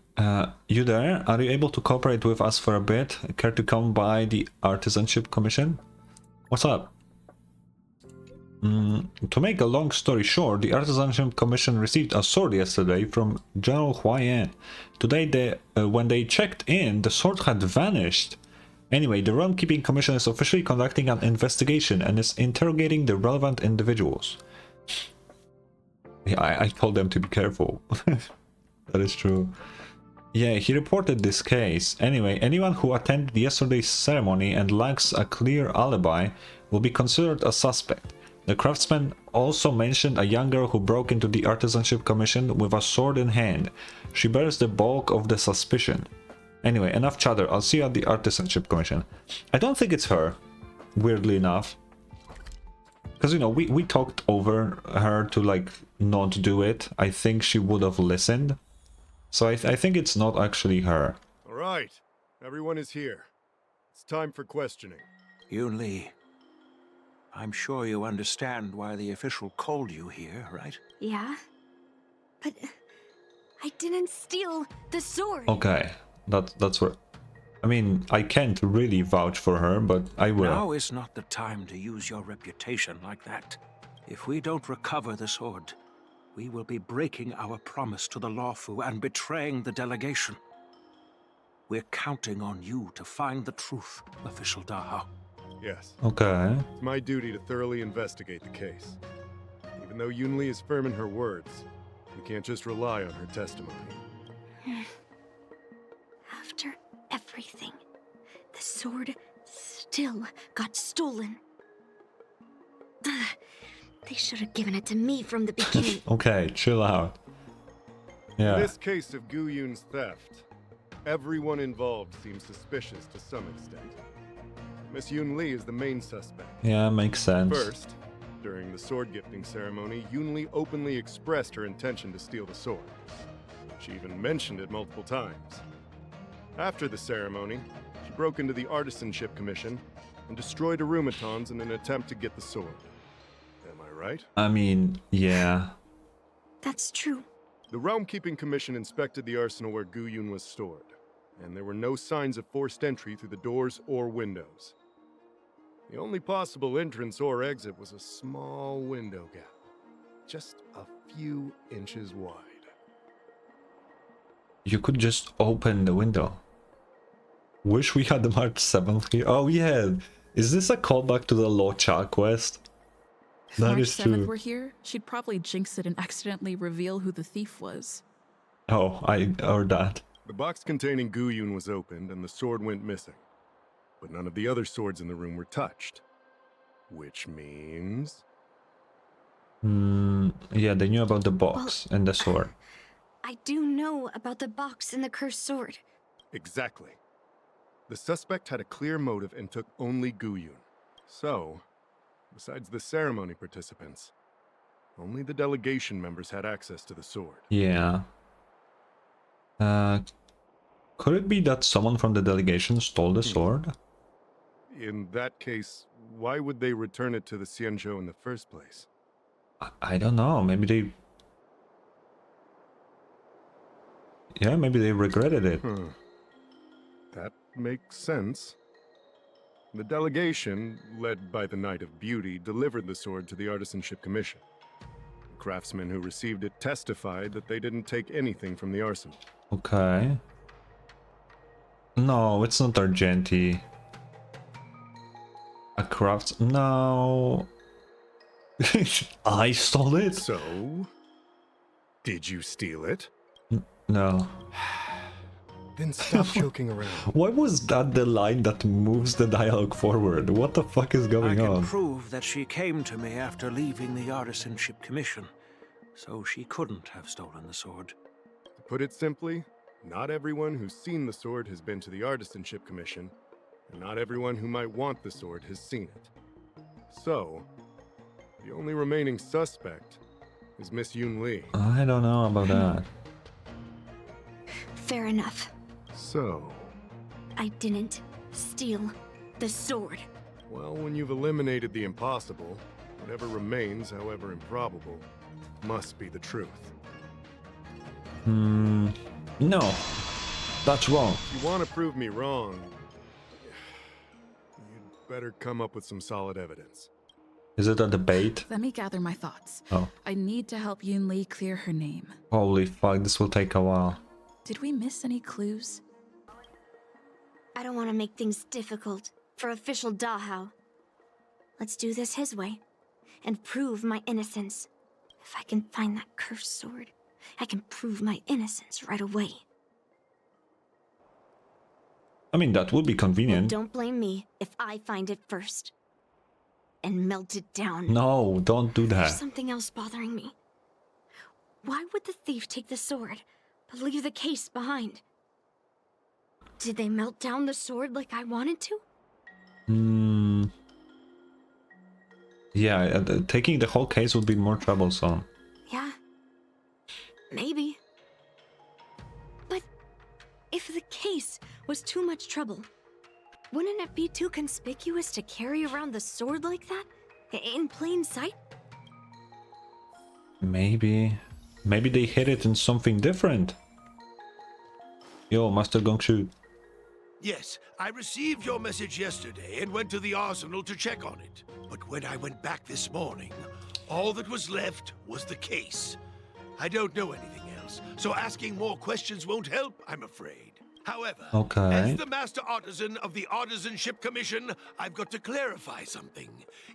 You there? Are you able to cooperate with us for a bit? Care to come by the Artisanship Commission? What's up? To make a long story short, the Artisanship Commission received a sword yesterday from General Huayan. Today, when they checked in, the sword had vanished. Anyway, the Realm Keeping Commission is officially conducting an investigation and is interrogating the relevant individuals. Yeah, I told them to be careful. That is true. Yeah, he reported this case. Anyway, anyone who attended yesterday's ceremony and lacks a clear alibi will be considered a suspect. The craftsman also mentioned a young girl who broke into the Artisanship Commission with a sword in hand. She bears the bulk of the suspicion. Anyway, enough chatter. I'll see you at the Artisanship Commission. I don't think it's her, weirdly enough. Because, you know, we talked over her to, like, not do it. I think she would have listened. So I think it's not actually her. All right. Everyone is here. It's time for questioning. Yunli, I'm sure you understand why the official called you here, right? Yeah? But I didn't steal the sword. Okay, that's what... I mean, I can't really vouch for her, but I will. Now is not the time to use your reputation like that. If we don't recover the sword, we will be breaking our promise to the Lawfu and betraying the delegation. We're counting on you to find the truth, Official Dahao. Yes. Okay. It's my duty to thoroughly investigate the case. Even though Yunli is firm in her words, we can't just rely on her testimony. After everything, the sword still got stolen. They should have given it to me from the beginning. Okay, chill out. Yeah. In this case of Gu Yun's theft, everyone involved seems suspicious to some extent. Miss Yunli is the main suspect. Yeah, makes sense. First, during the sword gifting ceremony, Yunli openly expressed her intention to steal the sword. She even mentioned it multiple times. After the ceremony, she broke into the Artisanship Commission and destroyed Arumatons in an attempt to get the sword. Am I right? I mean, yeah. That's true. The Realm Keeping Commission inspected the arsenal where Gu Yun was stored, and there were no signs of forced entry through the doors or windows. The only possible entrance or exit was a small window gap, just a few inches wide. You could just open the window. Wish we had the March 7th here. Oh yeah, is this a callback to the Locha quest? If That March is 7th true. were here, she'd probably jinx it and accidentally reveal who the thief was. Oh, I heard that. The box containing Gu Yun was opened and the sword went missing. But none of the other swords in the room were touched. Which means... Yeah, they knew about the box and the sword. I do know about the box and the cursed sword. Exactly. The suspect had a clear motive and took only Gu Yun. So, besides the ceremony participants, only the delegation members had access to the sword. Yeah. Could it be that someone from the delegation stole the sword? In that case, why would they return it to the Xianzhou in the first place? I don't know. Maybe they... Yeah, maybe they regretted it. That makes sense. The delegation, led by the Knight of Beauty, delivered the sword to the Artisanship Commission. The craftsmen who received it testified that they didn't take anything from the arsenal. Okay. No, it's not Argenti. A crafts... No. I stole it? So, did you steal it? No. Then stop joking around. Why was that the line that moves the dialogue forward? What the fuck is going I can on? prove that she came to me after leaving the Artisanship Commission, so she couldn't have stolen the sword. To put it simply, not everyone who's seen the sword has been to the Artisanship Commission, and not everyone who might want the sword has seen it. So, the only remaining suspect is Miss Yunli. I don't know about that. Fair enough. So, I didn't steal the sword. well, when you've eliminated the impossible, whatever remains, however improbable, must be the truth. No. That's wrong. If you want to prove me wrong, you'd better come up with some solid evidence. Is it a debate? Let me gather my thoughts. Oh. I need to help Yunli clear her name. Holy fuck, this will take a while. Did we miss any clues? I don't want to make things difficult for official Dahao. Let's do this his way and prove my innocence. If I can find that cursed sword, I can prove my innocence right away. I mean, that would be And convenient. don't blame me if I find it first and melt it down. No, don't do There's that. something else bothering me. Why would the thief take the sword, but leave the case behind? Did they melt down the sword like I wanted to? Yeah, taking the whole case would be more troublesome. Yeah. Maybe. But if the case was too much trouble, wouldn't it be too conspicuous to carry around the sword like that? In plain sight? Maybe. Maybe they hid it in something different. Yo, Master Gongshu. Yes, I received your message yesterday and went to the arsenal to check on it. But when I went back this morning, all that was left was the case. I don't know anything else, so asking more questions won't help, I'm afraid. However, as the Master Artisan of the Artisanship Commission, I've got to clarify something.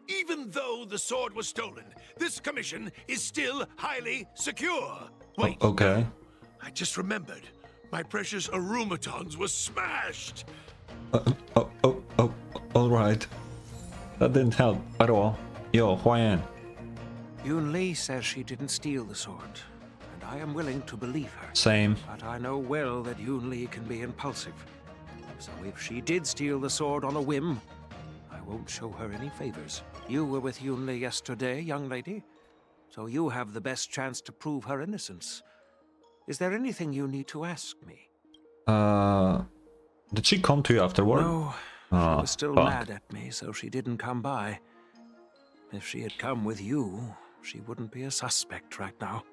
Even though the sword was stolen, this commission is still highly secure. Wait, okay. I just remembered. My precious Arumatons were smashed! Alright. That didn't help at all. Yo, Huayan. Yunli says she didn't steal the sword, and I am willing to believe her. Same. But I know well that Yunli can be impulsive. So if she did steal the sword on a whim, I won't show her any favors. You were with Yunli yesterday, young lady, so you have the best chance to prove her innocence. Is there anything you need to ask me? Did she come to you afterward? No, she was still mad at me, so she didn't come by. If she had come with you, she wouldn't be a suspect right now.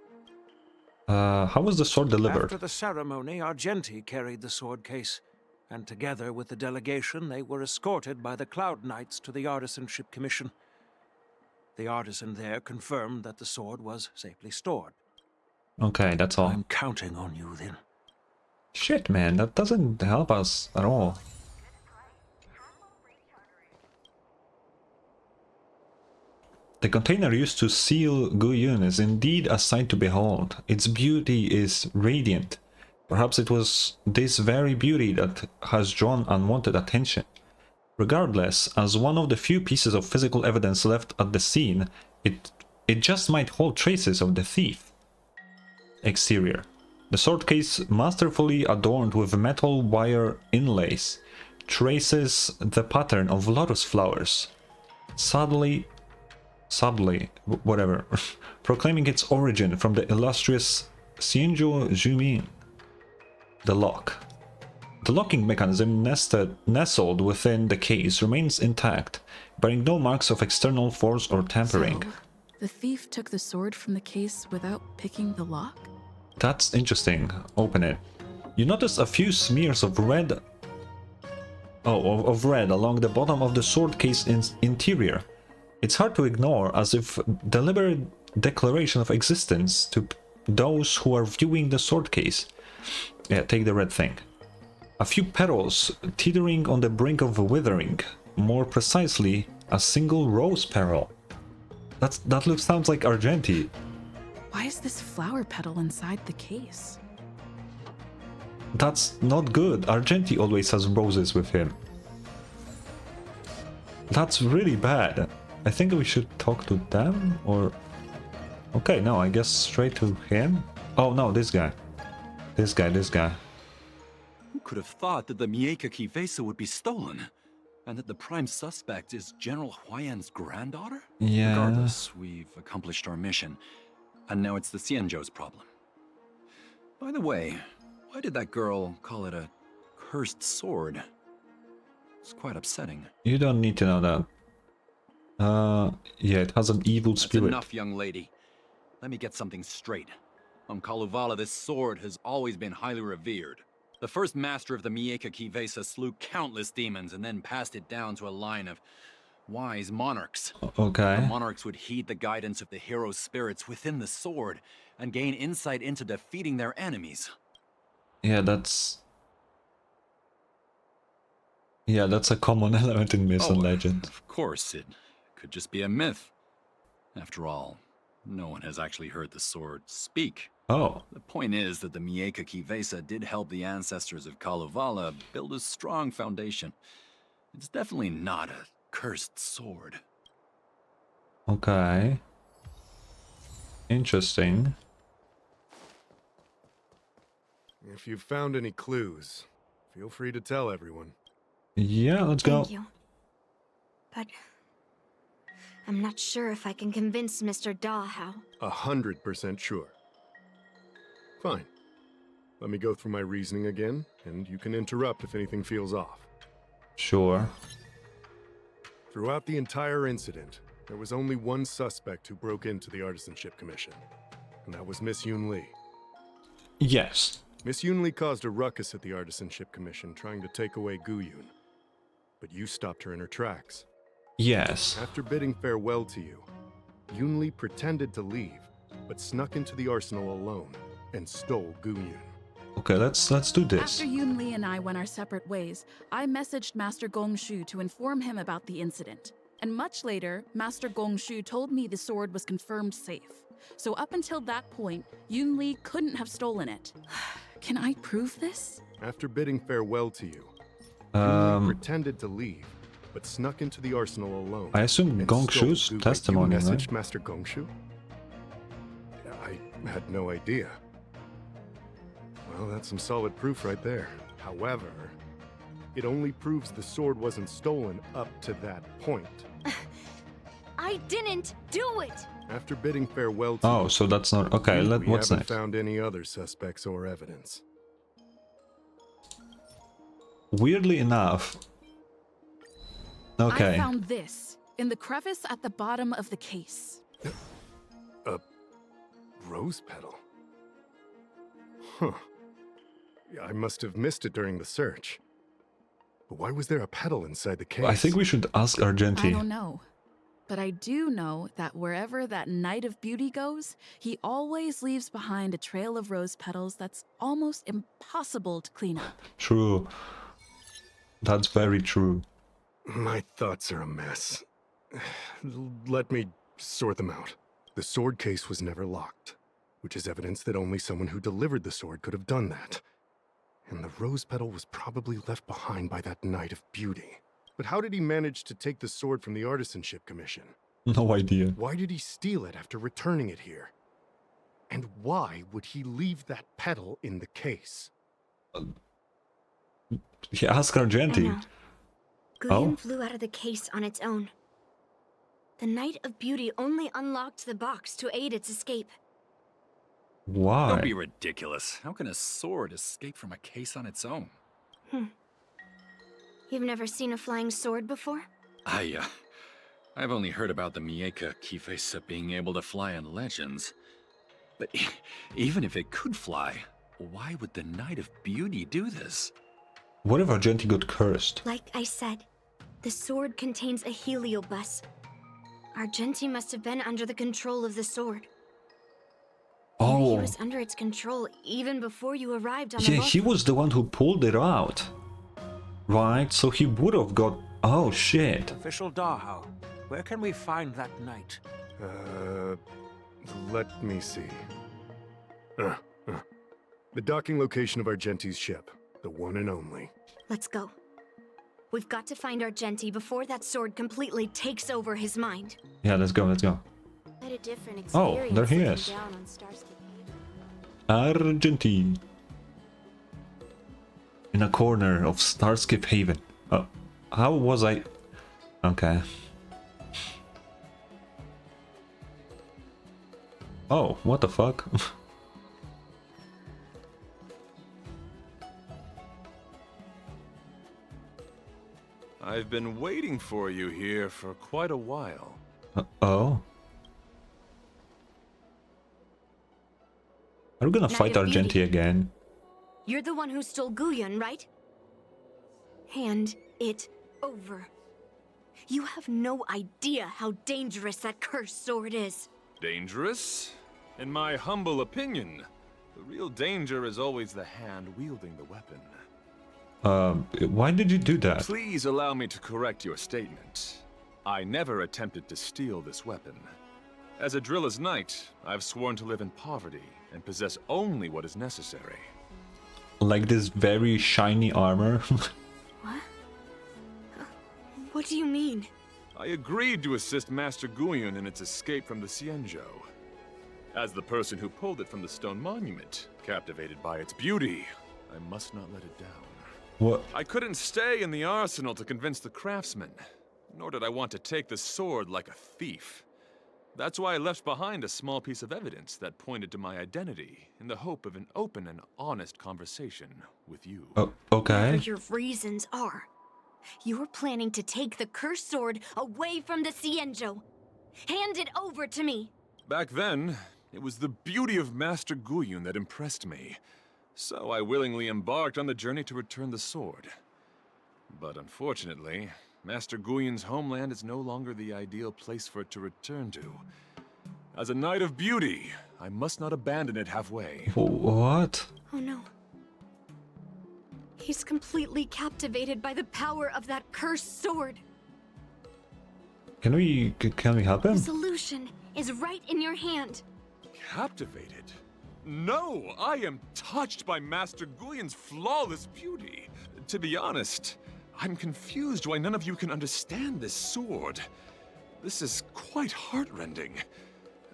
How was the sword delivered? After the ceremony, Argenti carried the sword case, and together with the delegation, they were escorted by the Cloud Knights to the Artisanship Commission. The artisan there confirmed that the sword was safely stored. Okay, that's all. I'm counting on you then. Shit, man, that doesn't help us at all. The container used to seal Guyun is indeed a sight to behold. Its beauty is radiant. Perhaps it was this very beauty that has drawn unwanted attention. Regardless, as one of the few pieces of physical evidence left at the scene, it just might hold traces of the thief. Exterior. The sword case, masterfully adorned with metal wire inlays, traces the pattern of lotus flowers. Subtly, whatever, proclaiming its origin from the illustrious Xianzhou Jumin. The lock. The locking mechanism nestled within the case remains intact, bearing no marks of external force or tampering. So, the thief took the sword from the case without picking the lock? That's interesting. Open it. You notice a few smears of red... of red along the bottom of the sword case interior. It's hard to ignore, as if deliberate declaration of existence to those who are viewing the sword case. Yeah, take the red thing. A few petals teetering on the brink of withering. More precisely, a single rose petal. Sounds like Argenti. Why is this flower petal inside the case? That's not good. Argenti always has roses with him. That's really bad. I think we should talk to them, or... Okay, no, I guess straight to him? Oh no, this guy. This guy. Who could have thought that the Mieka Kivesa would be stolen? And that the prime suspect is General Huayan's granddaughter? Yeah. Regardless, we've accomplished our mission. And now it's the Xianzhou's problem. By the way, why did that girl call it a cursed sword? It's quite upsetting. You don't need to know that. Yeah, it has an evil spirit. That's enough, young lady. Let me get something straight. On Kalevala, this sword has always been highly revered. The first master of the Mieka Kivesa slew countless demons and then passed it down to a line of wise monarchs. Okay. The monarchs would heed the guidance of the hero spirits within the sword and gain insight into defeating their enemies. Yeah, that's a common element in myth and legend. Of course, it could just be a myth. After all, no one has actually heard the sword speak. Oh. The point is that the Mieka Kivesa did help the ancestors of Kalevala build a strong foundation. It's definitely not a cursed sword. Okay. Interesting. If you've found any clues, feel free to tell everyone. Yeah, let's go. Thank you. But I'm not sure if I can convince Mr. Da how. 100% sure. Fine. Let me go through my reasoning again, and you can interrupt if anything feels off. Sure. Throughout the entire incident, there was only one suspect who broke into the Artisanship Commission, and that was Miss Yunli. Yes. Miss Yunli caused a ruckus at the Artisanship Commission trying to take away Guyun, but you stopped her in her tracks. Yes. After bidding farewell to you, Yunli pretended to leave, but snuck into the arsenal alone and stole Guyun. Okay, let's do this. After Yunli and I went our separate ways, I messaged Master Gongshu to inform him about the incident. And much later, Master Gongshu told me the sword was confirmed safe. So up until that point, Yunli couldn't have stolen it. Can I prove this? After bidding farewell to you, Yunli pretended to leave, but snuck into the arsenal alone. I assume Gongshu's testimony, you messaged right? Master Gongshu? I had no idea. Well, that's some solid proof right there. However, it only proves the sword wasn't stolen up to that point. I didn't do it! After bidding farewell to Oh, so that's not okay. we What's haven't next? found any other suspects or evidence. Weirdly enough. Okay. I found this in the crevice at the bottom of the case. A rose petal? Huh. Yeah, I must have missed it during the search. But why was there a petal inside the case? I think we should ask I Argenti. don't know. But I do know that wherever that Knight of Beauty goes, he always leaves behind a trail of rose petals that's almost impossible to clean up. True. That's very true. My thoughts are a mess. Let me sort them out. The sword case was never locked, which is evidence that only someone who delivered the sword could have done that. And the rose petal was probably left behind by that Knight of Beauty. But how did he manage to take the sword from the Artisanship Commission? No idea. Why did he steal it after returning it here? And why would he leave that petal in the case? Ask Argenti. Guyon flew out of the case on its own. The Knight of Beauty only unlocked the box to aid its escape. Why? Don't be ridiculous. How can a sword escape from a case on its own? You've never seen a flying sword before? I've only heard about the Mieka Kifesa being able to fly in legends. But even if it could fly, why would the Knight of Beauty do this? What if Argenti got cursed? Like I said, the sword contains a heliobus. Argenti must have been under the control of the sword. Maybe he Oh. was under its control even before you arrived on the Yeah, boat. he was the one who pulled it out. Right, so he would have got... Oh, shit. Official Dahao, where can we find that knight? Let me see. The docking location of Argenti's ship. The one and only. Let's go. We've got to find Argenti before that sword completely takes over his mind. Yeah, let's go, let's go. I had a different Oh, experience there he looking is. down on Starscape. Argenti. In a corner of Starscape Haven. Oh, how was I... Okay. Oh, what the fuck? I've been waiting for you here for quite a while. Oh? Are we gonna Knight fight of Beauty. Argenti again? You're the one who stole Guyon, right? Hand it over. You have no idea how dangerous that cursed sword is. Dangerous? In my humble opinion, the real danger is always the hand wielding the weapon. Why did you do that? Please allow me to correct your statement. I never attempted to steal this weapon. As a Drilla's knight, I've sworn to live in poverty and possess only what is necessary. Like this very shiny armor? What? What do you mean? I agreed to assist Master Guyon in its escape from the Xianzhou. As the person who pulled it from the stone monument, captivated by its beauty, I must not let it down. What? I couldn't stay in the arsenal to convince the craftsman, nor did I want to take the sword like a thief. That's why I left behind a small piece of evidence that pointed to my identity, in the hope of an open and honest conversation with you. Oh, okay. Whatever your reasons are, you're planning to take the cursed sword away from the Xianzhou. Hand it over to me. Back then, it was the beauty of Master Guyon that impressed me, so I willingly embarked on the journey to return the sword. But unfortunately, Master Guyon's homeland is no longer the ideal place for it to return to. As a Knight of Beauty, I must not abandon it halfway. What? Oh no. He's completely captivated by the power of that cursed sword. Can we help The him? solution is right in your hand. Captivated? No, I am touched by Master Guyon's flawless beauty. To be honest, I'm confused why none of you can understand this sword. This is quite heartrending.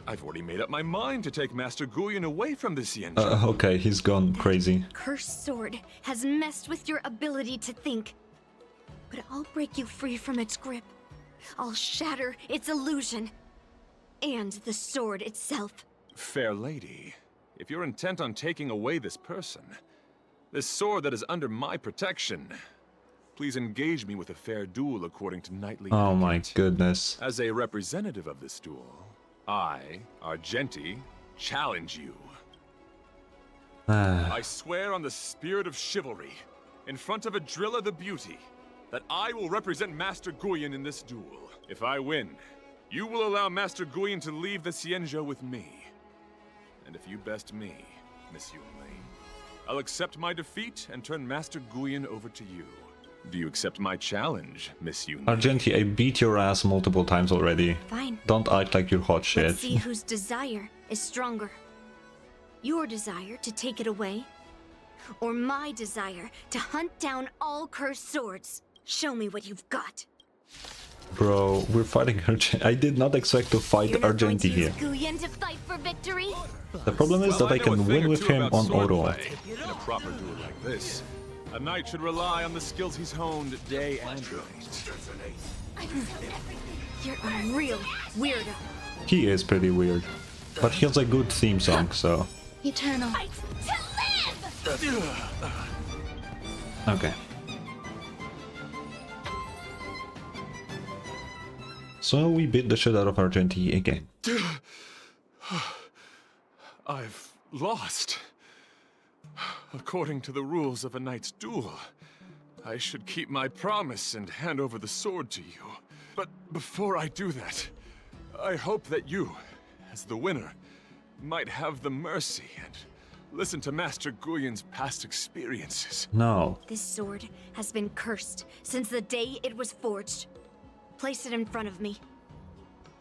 I've already made up my mind to take Master Guyon away from the Xianzhou. Okay, he's gone crazy. Cursed sword has messed with your ability to think. But I'll break you free from its grip. I'll shatter its illusion. And the sword itself. Fair lady, if you're intent on taking away this person, this sword that is under my protection, please engage me with a fair duel according to knightly Oh my etiquette. goodness. As a representative of this duel, I, Argenti, challenge you. I swear on the spirit of chivalry, in front of Adrilla the Beauty, that I will represent Master Guyon in this duel. If I win, you will allow Master Guyon to leave the Xianzhou with me. And if you best me, Miss Yunli, I'll accept my defeat and turn Master Guyon over to you. Do you accept my challenge, Miss Yunli? Argenti, I beat your ass multiple times already. Fine. Don't act like you're hot shit. Let's see whose desire is stronger. Your desire to take it away, or my desire to hunt down all cursed swords. Show me what you've got. Bro, we're fighting Argenti. I did not expect to fight Argenti here. Guyon to fight for victory? The problem is that I can win with him on auto. In a proper duel like this, a knight should rely on the skills he's honed day and night. You're a real weirdo. He is pretty weird. But he has a good theme song, so... Eternal. Okay. So we beat the shit out of Argenti again. I've lost. According to the rules of a knight's duel, I should keep my promise and hand over the sword to you. But before I do that, I hope that you, as the winner, might have the mercy and listen to Master Guyon's past experiences. No. This sword has been cursed since the day it was forged. Place it in front of me,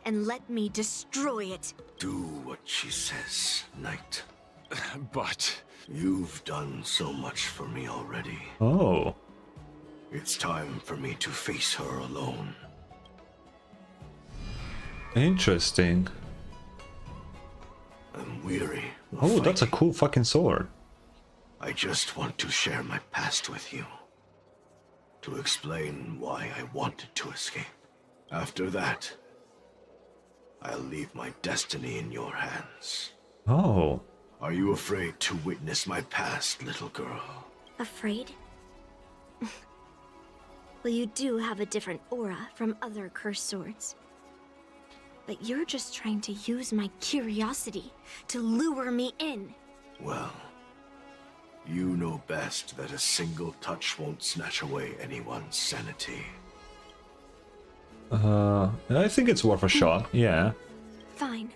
and let me destroy it. Do what she says, Knight. But... You've done so much for me already. Oh. It's time for me to face her alone. Interesting. I'm weary. Oh, that's a cool fucking sword. I just want to share my past with you. To explain why I wanted to escape. After that, I'll leave my destiny in your hands. Oh. Are you afraid to witness my past, little girl? Afraid? Well, you do have a different aura from other cursed swords. But you're just trying to use my curiosity to lure me in. Well, you know best that a single touch won't snatch away anyone's sanity. I think it's worth a shot, yeah. Fine.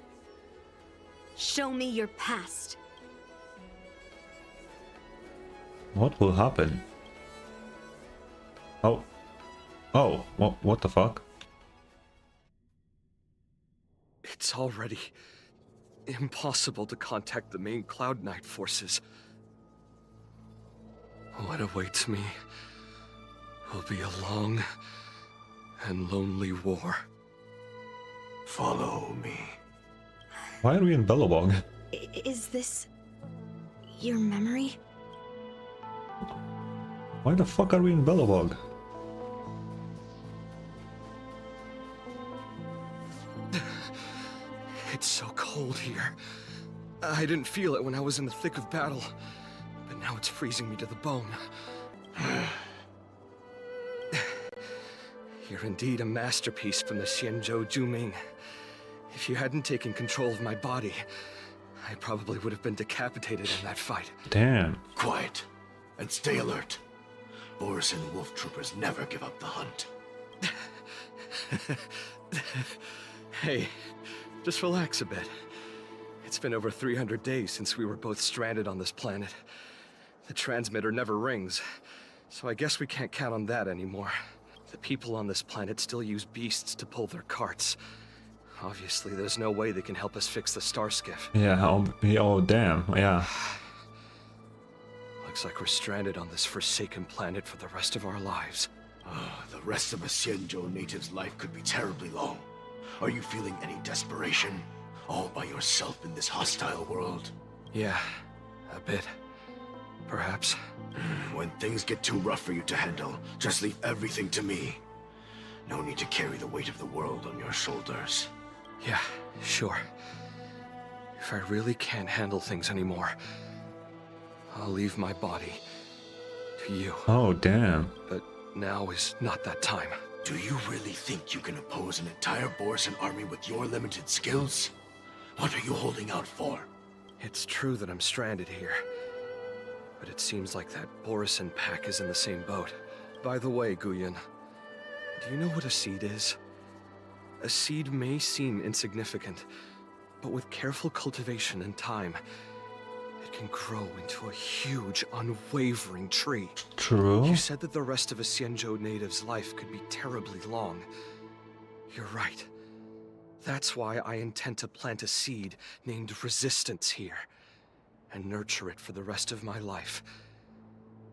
Show me your past. What will happen? Oh. Oh, what the fuck? It's already impossible to contact the main Cloud Knight forces. What awaits me will be a long and lonely war. Follow me. Why are we in Bellowong? Is this your memory? Why the fuck are we in Bellowong? It's so cold here. I didn't feel it when I was in the thick of battle, but now it's freezing me to the bone. You're indeed a masterpiece from the Xianzhou Juming. If you hadn't taken control of my body, I probably would have been decapitated in that fight. Damn. Quiet, and stay alert. Boris and Wolf Troopers never give up the hunt. Hey, just relax a bit. It's been over 300 days since we were both stranded on this planet. The transmitter never rings, so I guess we can't count on that anymore. The people on this planet still use beasts to pull their carts. Obviously, there's no way they can help us fix the star skiff. Yeah, oh damn, yeah. Looks like we're stranded on this forsaken planet for the rest of our lives. The rest of a Xianzhou native's life could be terribly long. Are you feeling any desperation? All by yourself in this hostile world? Yeah, a bit. Perhaps. When things get too rough for you to handle, just leave everything to me. No need to carry the weight of the world on your shoulders. Yeah, sure. If I really can't handle things anymore, I'll leave my body to you. Oh, damn. But now is not that time. Do you really think you can oppose an entire Borisan army with your limited skills? What are you holding out for? It's true that I'm stranded here. But it seems like that Borisan pack is in the same boat. By the way, Guyan, do you know what a seed is? A seed may seem insignificant, but with careful cultivation and time, it can grow into a huge, unwavering tree. True. You said that the rest of a Xianzhou native's life could be terribly long. You're right. That's why I intend to plant a seed named Resistance here, and nurture it for the rest of my life.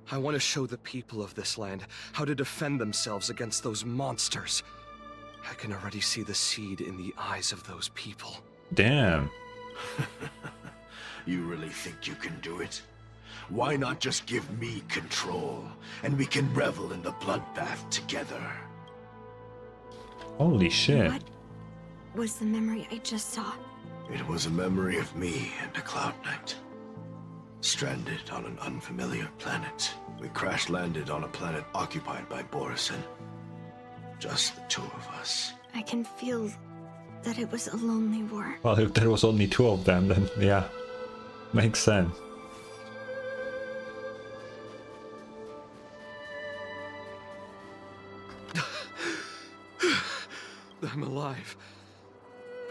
I want to show the people of this land how to defend themselves against those monsters. I can already see the seed in the eyes of those people. Damn. You really think you can do it? Why not just give me control, and we can revel in the bloodbath together? Holy shit. What was the memory I just saw? It was a memory of me and a Cloud Knight. Stranded on an unfamiliar planet. We crash-landed on a planet occupied by Borisan. Just the two of us. I can feel that it was a lonely war. Well, if there was only two of them, then yeah. Makes sense. I'm alive.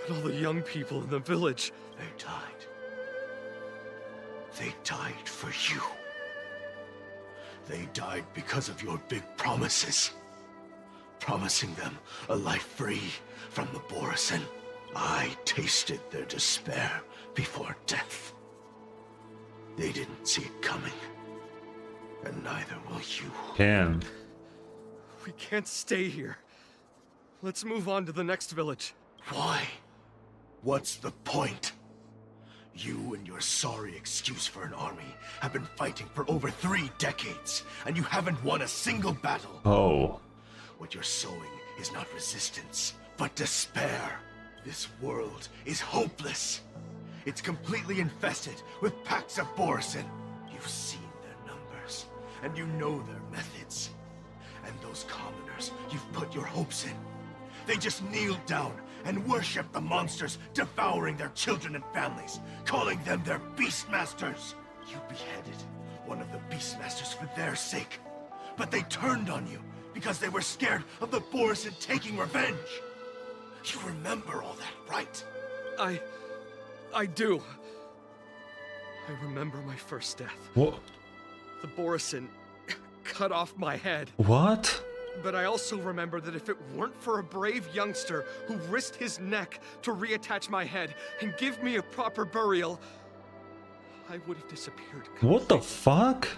But all the young people in the village... They died. They died for you. They died because of your big promises. Promising them a life free from the Borisan. I tasted their despair before death. They didn't see it coming. And neither will you. Damn. We can't stay here. Let's move on to the next village. Why? What's the point? You and your sorry excuse for an army have been fighting for over 3 decades, and you haven't won a single battle. Oh. What you're sowing is not resistance, but despair. This world is hopeless. It's completely infested with packs of Borisan. You've seen their numbers, and you know their methods. And those commoners you've put your hopes in, they just kneel down and worship the monsters devouring their children and families, calling them their Beastmasters. You beheaded one of the Beastmasters for their sake, but they turned on you because they were scared of the Borisan taking revenge. You remember all that, right? I do. I remember my first death. What? The Borisan cut off my head. What? But I also remember that if it weren't for a brave youngster who risked his neck to reattach my head and give me a proper burial, I would have disappeared completely. What the fuck?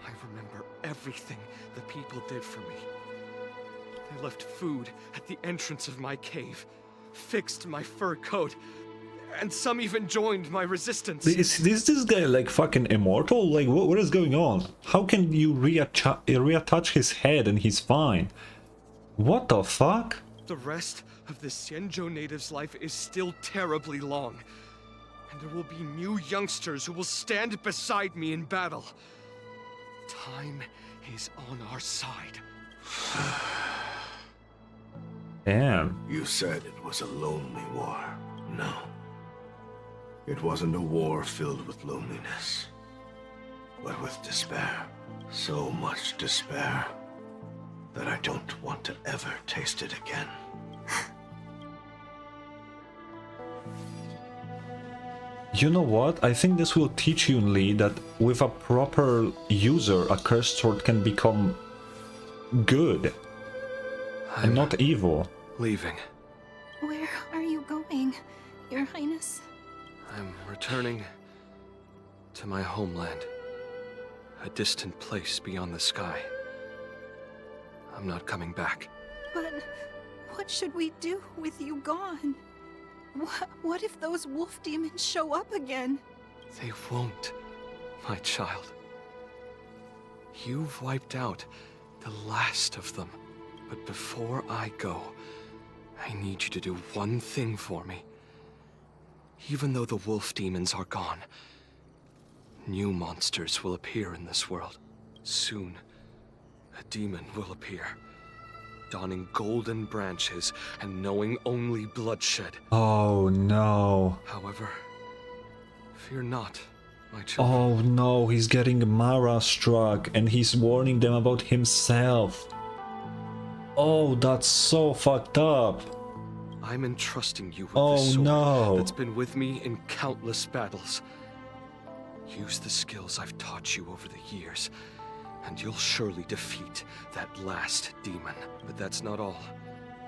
I remember everything the people did for me. They left food at the entrance of my cave, fixed my fur coat, and some even joined my resistance. Is this guy like fucking immortal? Like what is going on? How can you reattach his head and he's fine? What the fuck? The rest of the Xianzhou native's life is still terribly long. And there will be new youngsters who will stand beside me in battle. Time is on our side. Damn. You said it was a lonely war. No. It wasn't a war filled with loneliness, but with despair. So much despair that I don't want to ever taste it again. You know what? I think this will teach Yunli that with a proper user, a cursed sword can become good and not evil. Leaving. Where are you going, Your Highness? I'm returning to my homeland. A distant place beyond the sky. I'm not coming back. But what should we do with you gone? What if those wolf demons show up again? They won't, my child. You've wiped out the last of them. But before I go, I need you to do one thing for me. Even though the wolf demons are gone, new monsters will appear in this world. Soon, a demon will appear, donning golden branches and knowing only bloodshed. Oh no. However, fear not, my children. Oh no, he's getting Mara struck and he's warning them about himself. Oh, that's so fucked up. I'm entrusting you with Oh this sword no. that's been with me in countless battles. Use the skills I've taught you over the years, and you'll surely defeat that last demon. But that's not all.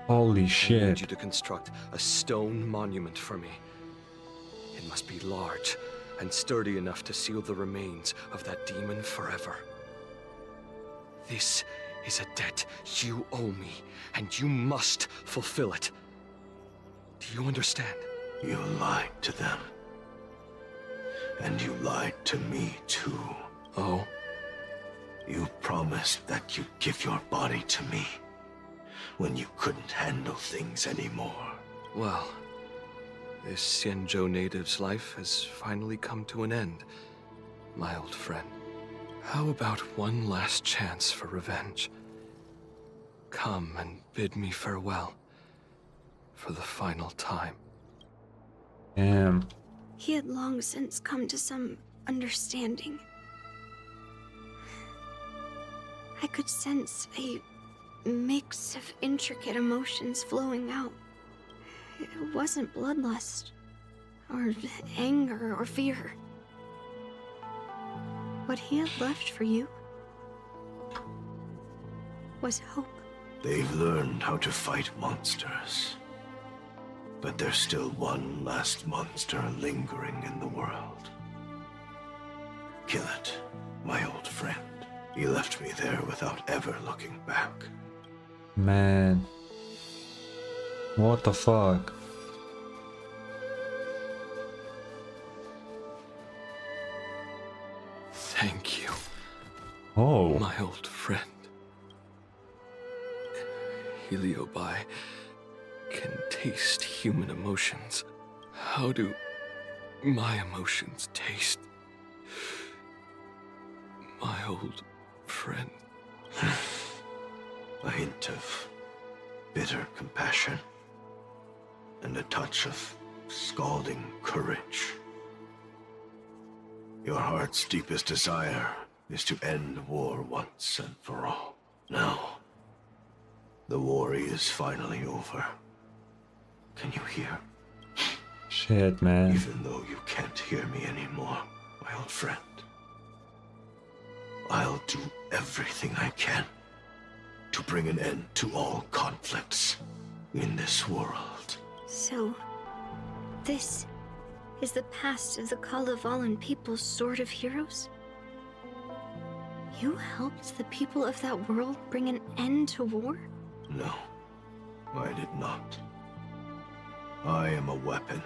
Holy I need shit. you to construct a stone monument for me. It must be large and sturdy enough to seal the remains of that demon forever. This is a debt you owe me, and you must fulfill it. Do you understand? You lied to them. And you lied to me, too. Oh? You promised that you'd give your body to me when you couldn't handle things anymore. Well, this Xianzhou native's life has finally come to an end, my old friend. How about one last chance for revenge? Come and bid me farewell for the final time. Damn. He had long since come to some understanding. I could sense a mix of intricate emotions flowing out. It wasn't bloodlust, or anger, or fear. What he had left for you was hope. They've learned how to fight monsters. But there's still one last monster lingering in the world. Kill it, my old friend. He left me there without ever looking back. Man. What the fuck? Thank you. Oh. My old friend. Heliobi can taste human emotions. How do my emotions taste? My old friend. A hint of bitter compassion and a touch of scalding courage. Your heart's deepest desire is to end war once and for all. Now, the war is finally over. Can you hear? Shit, man. Even though you can't hear me anymore, my old friend, I'll do everything I can to bring an end to all conflicts in this world. So, this is the past of the Kalevalan people's Sword of Heroes? You helped the people of that world bring an end to war? No, I did not. I am a weapon,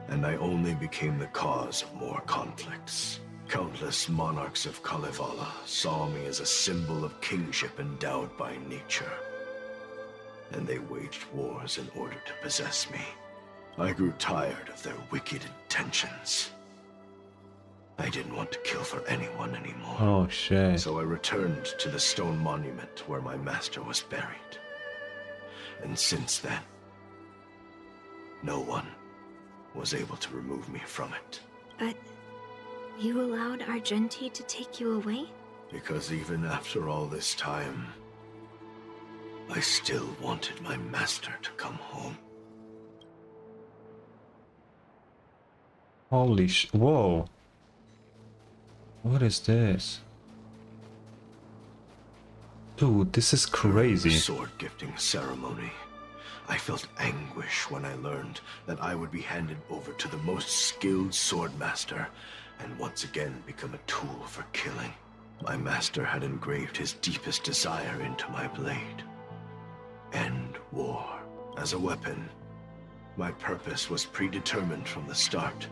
and I only became the cause of more conflicts. Countless monarchs of Kalevala saw me as a symbol of kingship endowed by nature, and they waged wars in order to possess me. I grew tired of their wicked intentions. I didn't want to kill for anyone anymore. Oh shit. So I returned to the stone monument where my master was buried. And since then, no one was able to remove me from it. But you allowed Argenti to take you away? Because even after all this time, I still wanted my master to come home. Holy whoa. What is this? Dude, this is crazy. The sword gifting ceremony. I felt anguish when I learned that I would be handed over to the most skilled swordmaster and once again become a tool for killing. My master had engraved his deepest desire into my blade. End war. As a weapon, My purpose was predetermined from the start.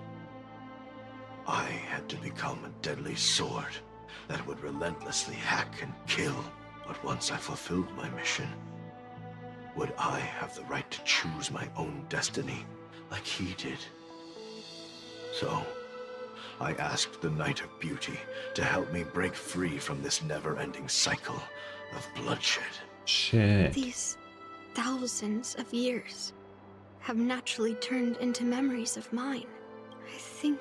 I had to become a deadly sword that would relentlessly hack and kill. But once I fulfilled my mission, would I have the right to choose my own destiny like he did? So, I asked the Knight of Beauty to help me break free from this never-ending cycle of bloodshed. Shit. These thousands of years have naturally turned into memories of mine. I think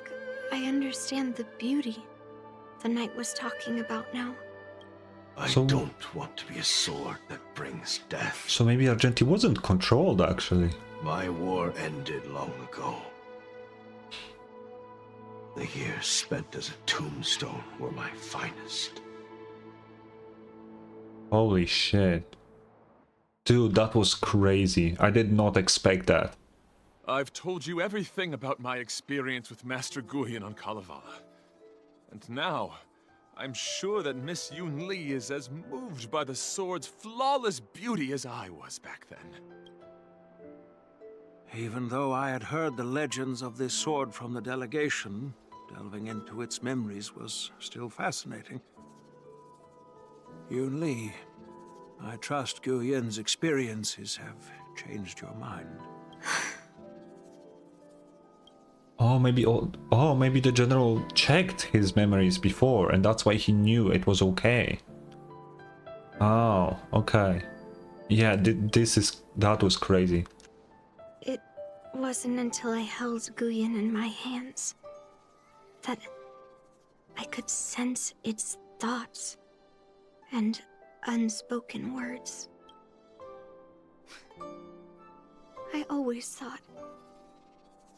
I understand the beauty the knight was talking about now. I don't want to be a sword that brings death. So maybe Argenti wasn't controlled, actually. My war ended long ago. The years spent as a tombstone were my finest. Holy shit. Dude, that was crazy. I did not expect that. I've told you everything about my experience with Master Guyan on Kalevala. And now, I'm sure that Miss Yunli is as moved by the sword's flawless beauty as I was back then. Even though I had heard the legends of this sword from the delegation, delving into its memories was still fascinating. Yunli, I trust Guyan's experiences have changed your mind. Maybe the general checked his memories before, and that's why he knew it was okay. Oh, okay. Yeah, that was crazy. It wasn't until I held Guyan in my hands that I could sense its thoughts and unspoken words. I always thought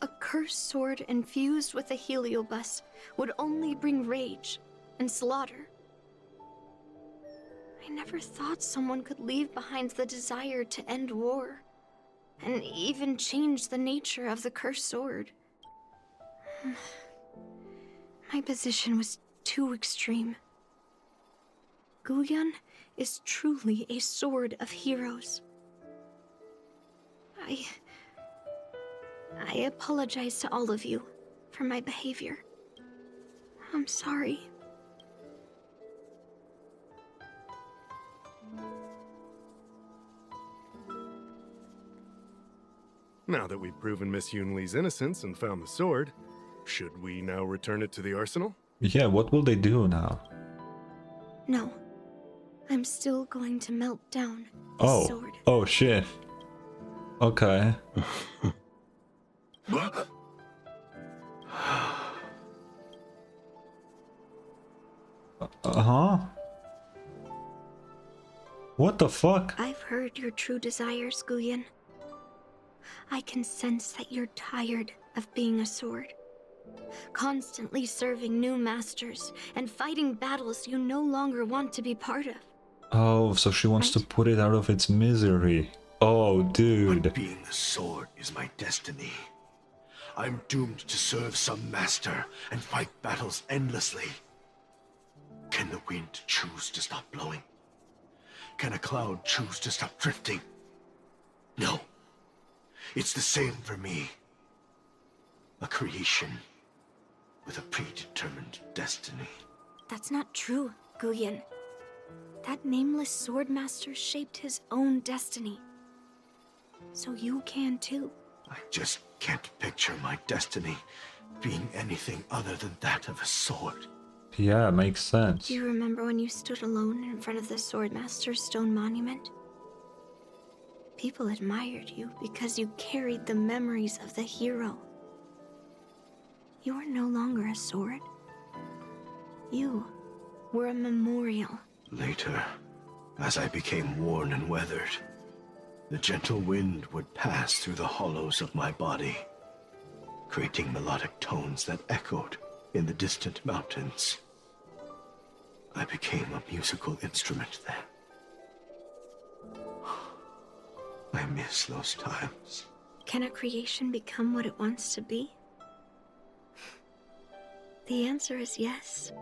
a cursed sword infused with a heliobus would only bring rage and slaughter. I never thought someone could leave behind the desire to end war, and even change the nature of the cursed sword. My position was too extreme. Guyan is truly a sword of heroes. I apologize to all of you for my behavior. I'm sorry. Now that we've proven Miss Yunli's innocence and found the sword, should we now return it to the arsenal? Yeah, what will they do now? No. I'm still going to melt down the sword. Oh shit. Okay. What the fuck? I've heard your true desires, Guyan. I can sense that you're tired of being a sword. Constantly serving new masters and fighting battles you no longer want to be part of. Oh, so she wants to put it out of its misery. Oh, dude. But being a sword is my destiny. I'm doomed to serve some master and fight battles endlessly. Can the wind choose to stop blowing? Can a cloud choose to stop drifting? No. It's the same for me. A creation with a predetermined destiny. That's not true, Guyan. That nameless swordmaster shaped his own destiny. So you can too. I just can't picture my destiny being anything other than that of a sword. Yeah, makes sense. Do you remember when you stood alone in front of the swordmaster's stone monument? People admired you because you carried the memories of the hero. You were no longer a sword. You were a memorial. Later, as I became worn and weathered, the gentle wind would pass through the hollows of my body, creating melodic tones that echoed in the distant mountains. I became a musical instrument then. I miss those times. Can a creation become what it wants to be? The answer is yes.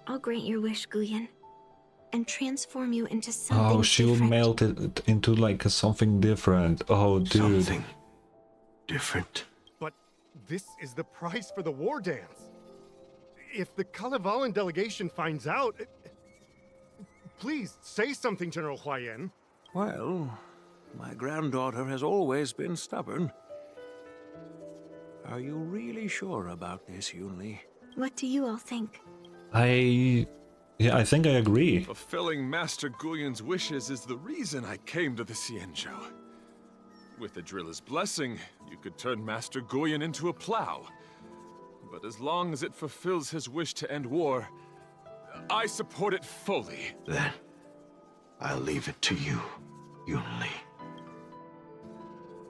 I'll grant your wish, Guyan, and transform you into something Oh, she will different. melt it into like something different. Oh, dude. Something different. But this is the price for the war dance. If the Kalevalan delegation finds out... Please, say something, General Huayan. Well, my granddaughter has always been stubborn. Are you really sure about this, Yunli? What do you all think? Yeah, I think I agree. Fulfilling Master Guyan's wishes is the reason I came to the Xianzhou. With the driller's blessing, you could turn Master Guyan into a plow. But as long as it fulfills his wish to end war, I support it fully. Then, I'll leave it to you, Yunli.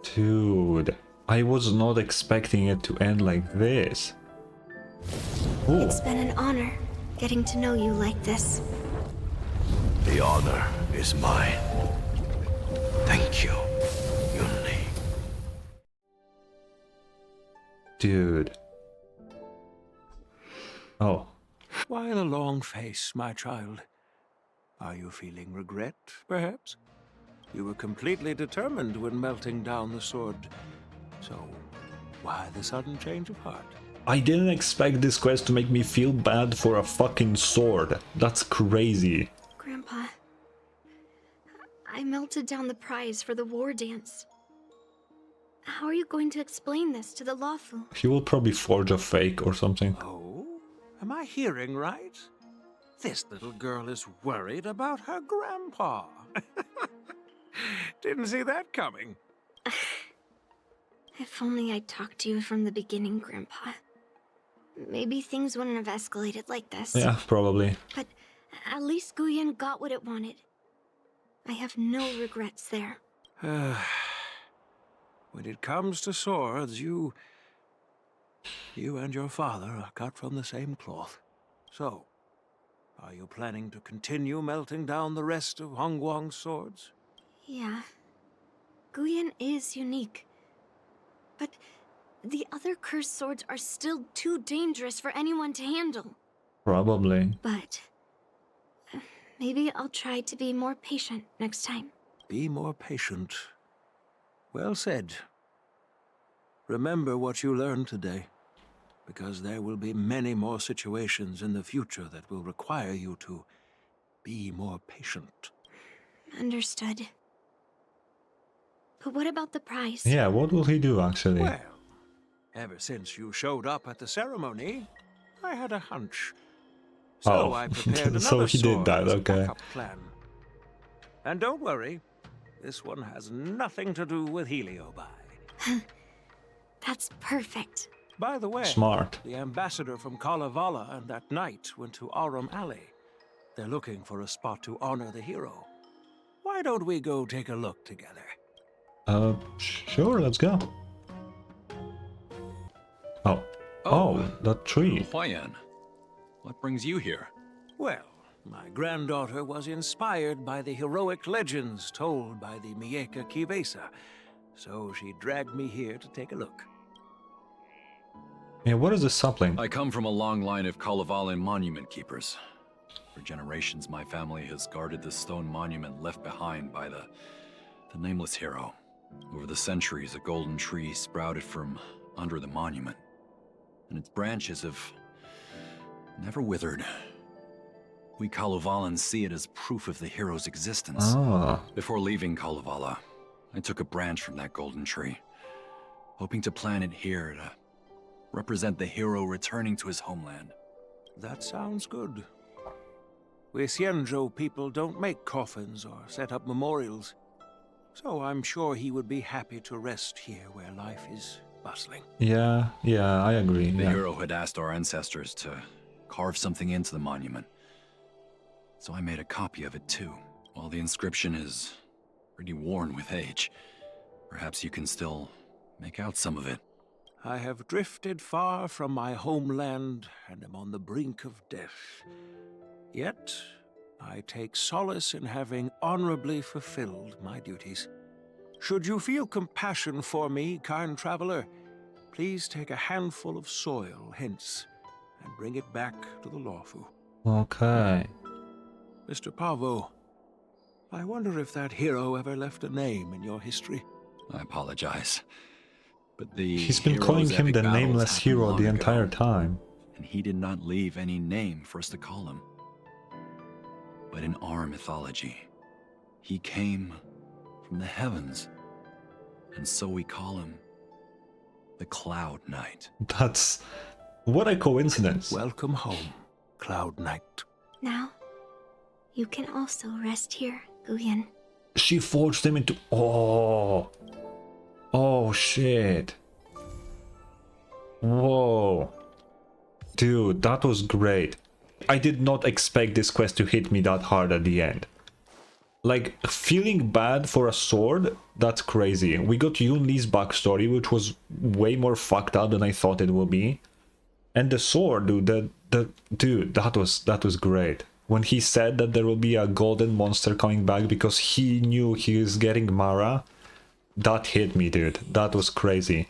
Dude, I was not expecting it to end like this. Ooh. It's been an honor getting to know you like this. The honor is mine. Thank you, Yunli. Dude. Oh. Why the long face, my child? Are you feeling regret, perhaps? You were completely determined when melting down the sword. So, why the sudden change of heart? I didn't expect this quest to make me feel bad for a fucking sword. That's crazy. Grandpa, I melted down the prize for the war dance. How are you going to explain this to the Lawfu? He will probably forge a fake or something. Oh? Am I hearing right? This little girl is worried about her grandpa. Didn't see that coming. If only I'd talked to you from the beginning, Grandpa. Maybe things wouldn't have escalated like this. Yeah, probably. But at least Guyan got what it wanted. I have no regrets there. When it comes to swords, you and your father are cut from the same cloth. So, are you planning to continue melting down the rest of Hongguang's swords? Yeah. Guyan is unique. But the other cursed swords are still too dangerous for anyone to handle. Probably. But maybe I'll try to be more patient next time. Be more patient. Well said. Remember what you learned today, because there will be many more situations in the future that will require you to be more patient. Understood. But what about the prize? Yeah, what will he do actually? Well, ever since you showed up at the ceremony, I had a hunch. So I prepared another so he did sword that, as a okay. backup plan. And don't worry, this one has nothing to do with Heliobi. That's perfect. By the way, Smart. the ambassador from Kalevala and that knight went to Arum Alley. They're looking for a spot to honor the hero. Why don't we go take a look together? Sure, let's go. Oh, that tree. Huayan, what brings you here? Well, my granddaughter was inspired by the heroic legends told by the Mieka Kivesa, so she dragged me here to take a look. Yeah, what is this sapling? I come from a long line of Kalevalan monument keepers. For generations, my family has guarded the stone monument left behind by the nameless hero. Over the centuries, a golden tree sprouted from under the monument, and its branches have never withered. We Kalevalans see it as proof of the hero's existence. Ah. Before leaving Kalevala, I took a branch from that golden tree, hoping to plant it here to represent the hero returning to his homeland. That sounds good. We Xianzhou people don't make coffins or set up memorials, so I'm sure he would be happy to rest here where life is bustling. Yeah, I agree. The Yeah. hero had asked our ancestors to carve something into the monument, so I made a copy of it too. While the inscription is pretty worn with age, perhaps you can still make out some of it. I have drifted far from my homeland and am on the brink of death. Yet, I take solace in having honorably fulfilled my duties. Should you feel compassion for me, kind traveler, please take a handful of soil hence and bring it back to the Lawfu. Okay. Mr. Pavo, I wonder if that hero ever left a name in your history. I apologize. But the He's been hero's calling him epic the battles nameless happened hero long the ago, entire time. and he did not leave any name for us to call him. But in our mythology, he came from the heavens, and so we call him the Cloud Knight. That's... what a coincidence. Welcome home, Cloud Knight. Now, you can also rest here, Guyan. She forged him into... oh... oh shit. Whoa. Dude, that was great. I did not expect this quest to hit me that hard at the end. Like, feeling bad for a sword, that's crazy. We got Yunli's backstory, which was way more fucked up than I thought it would be. And the sword, dude, dude, that was great. When he said that there will be a golden monster coming back because he knew he was getting Mara, that hit me, dude. That was crazy.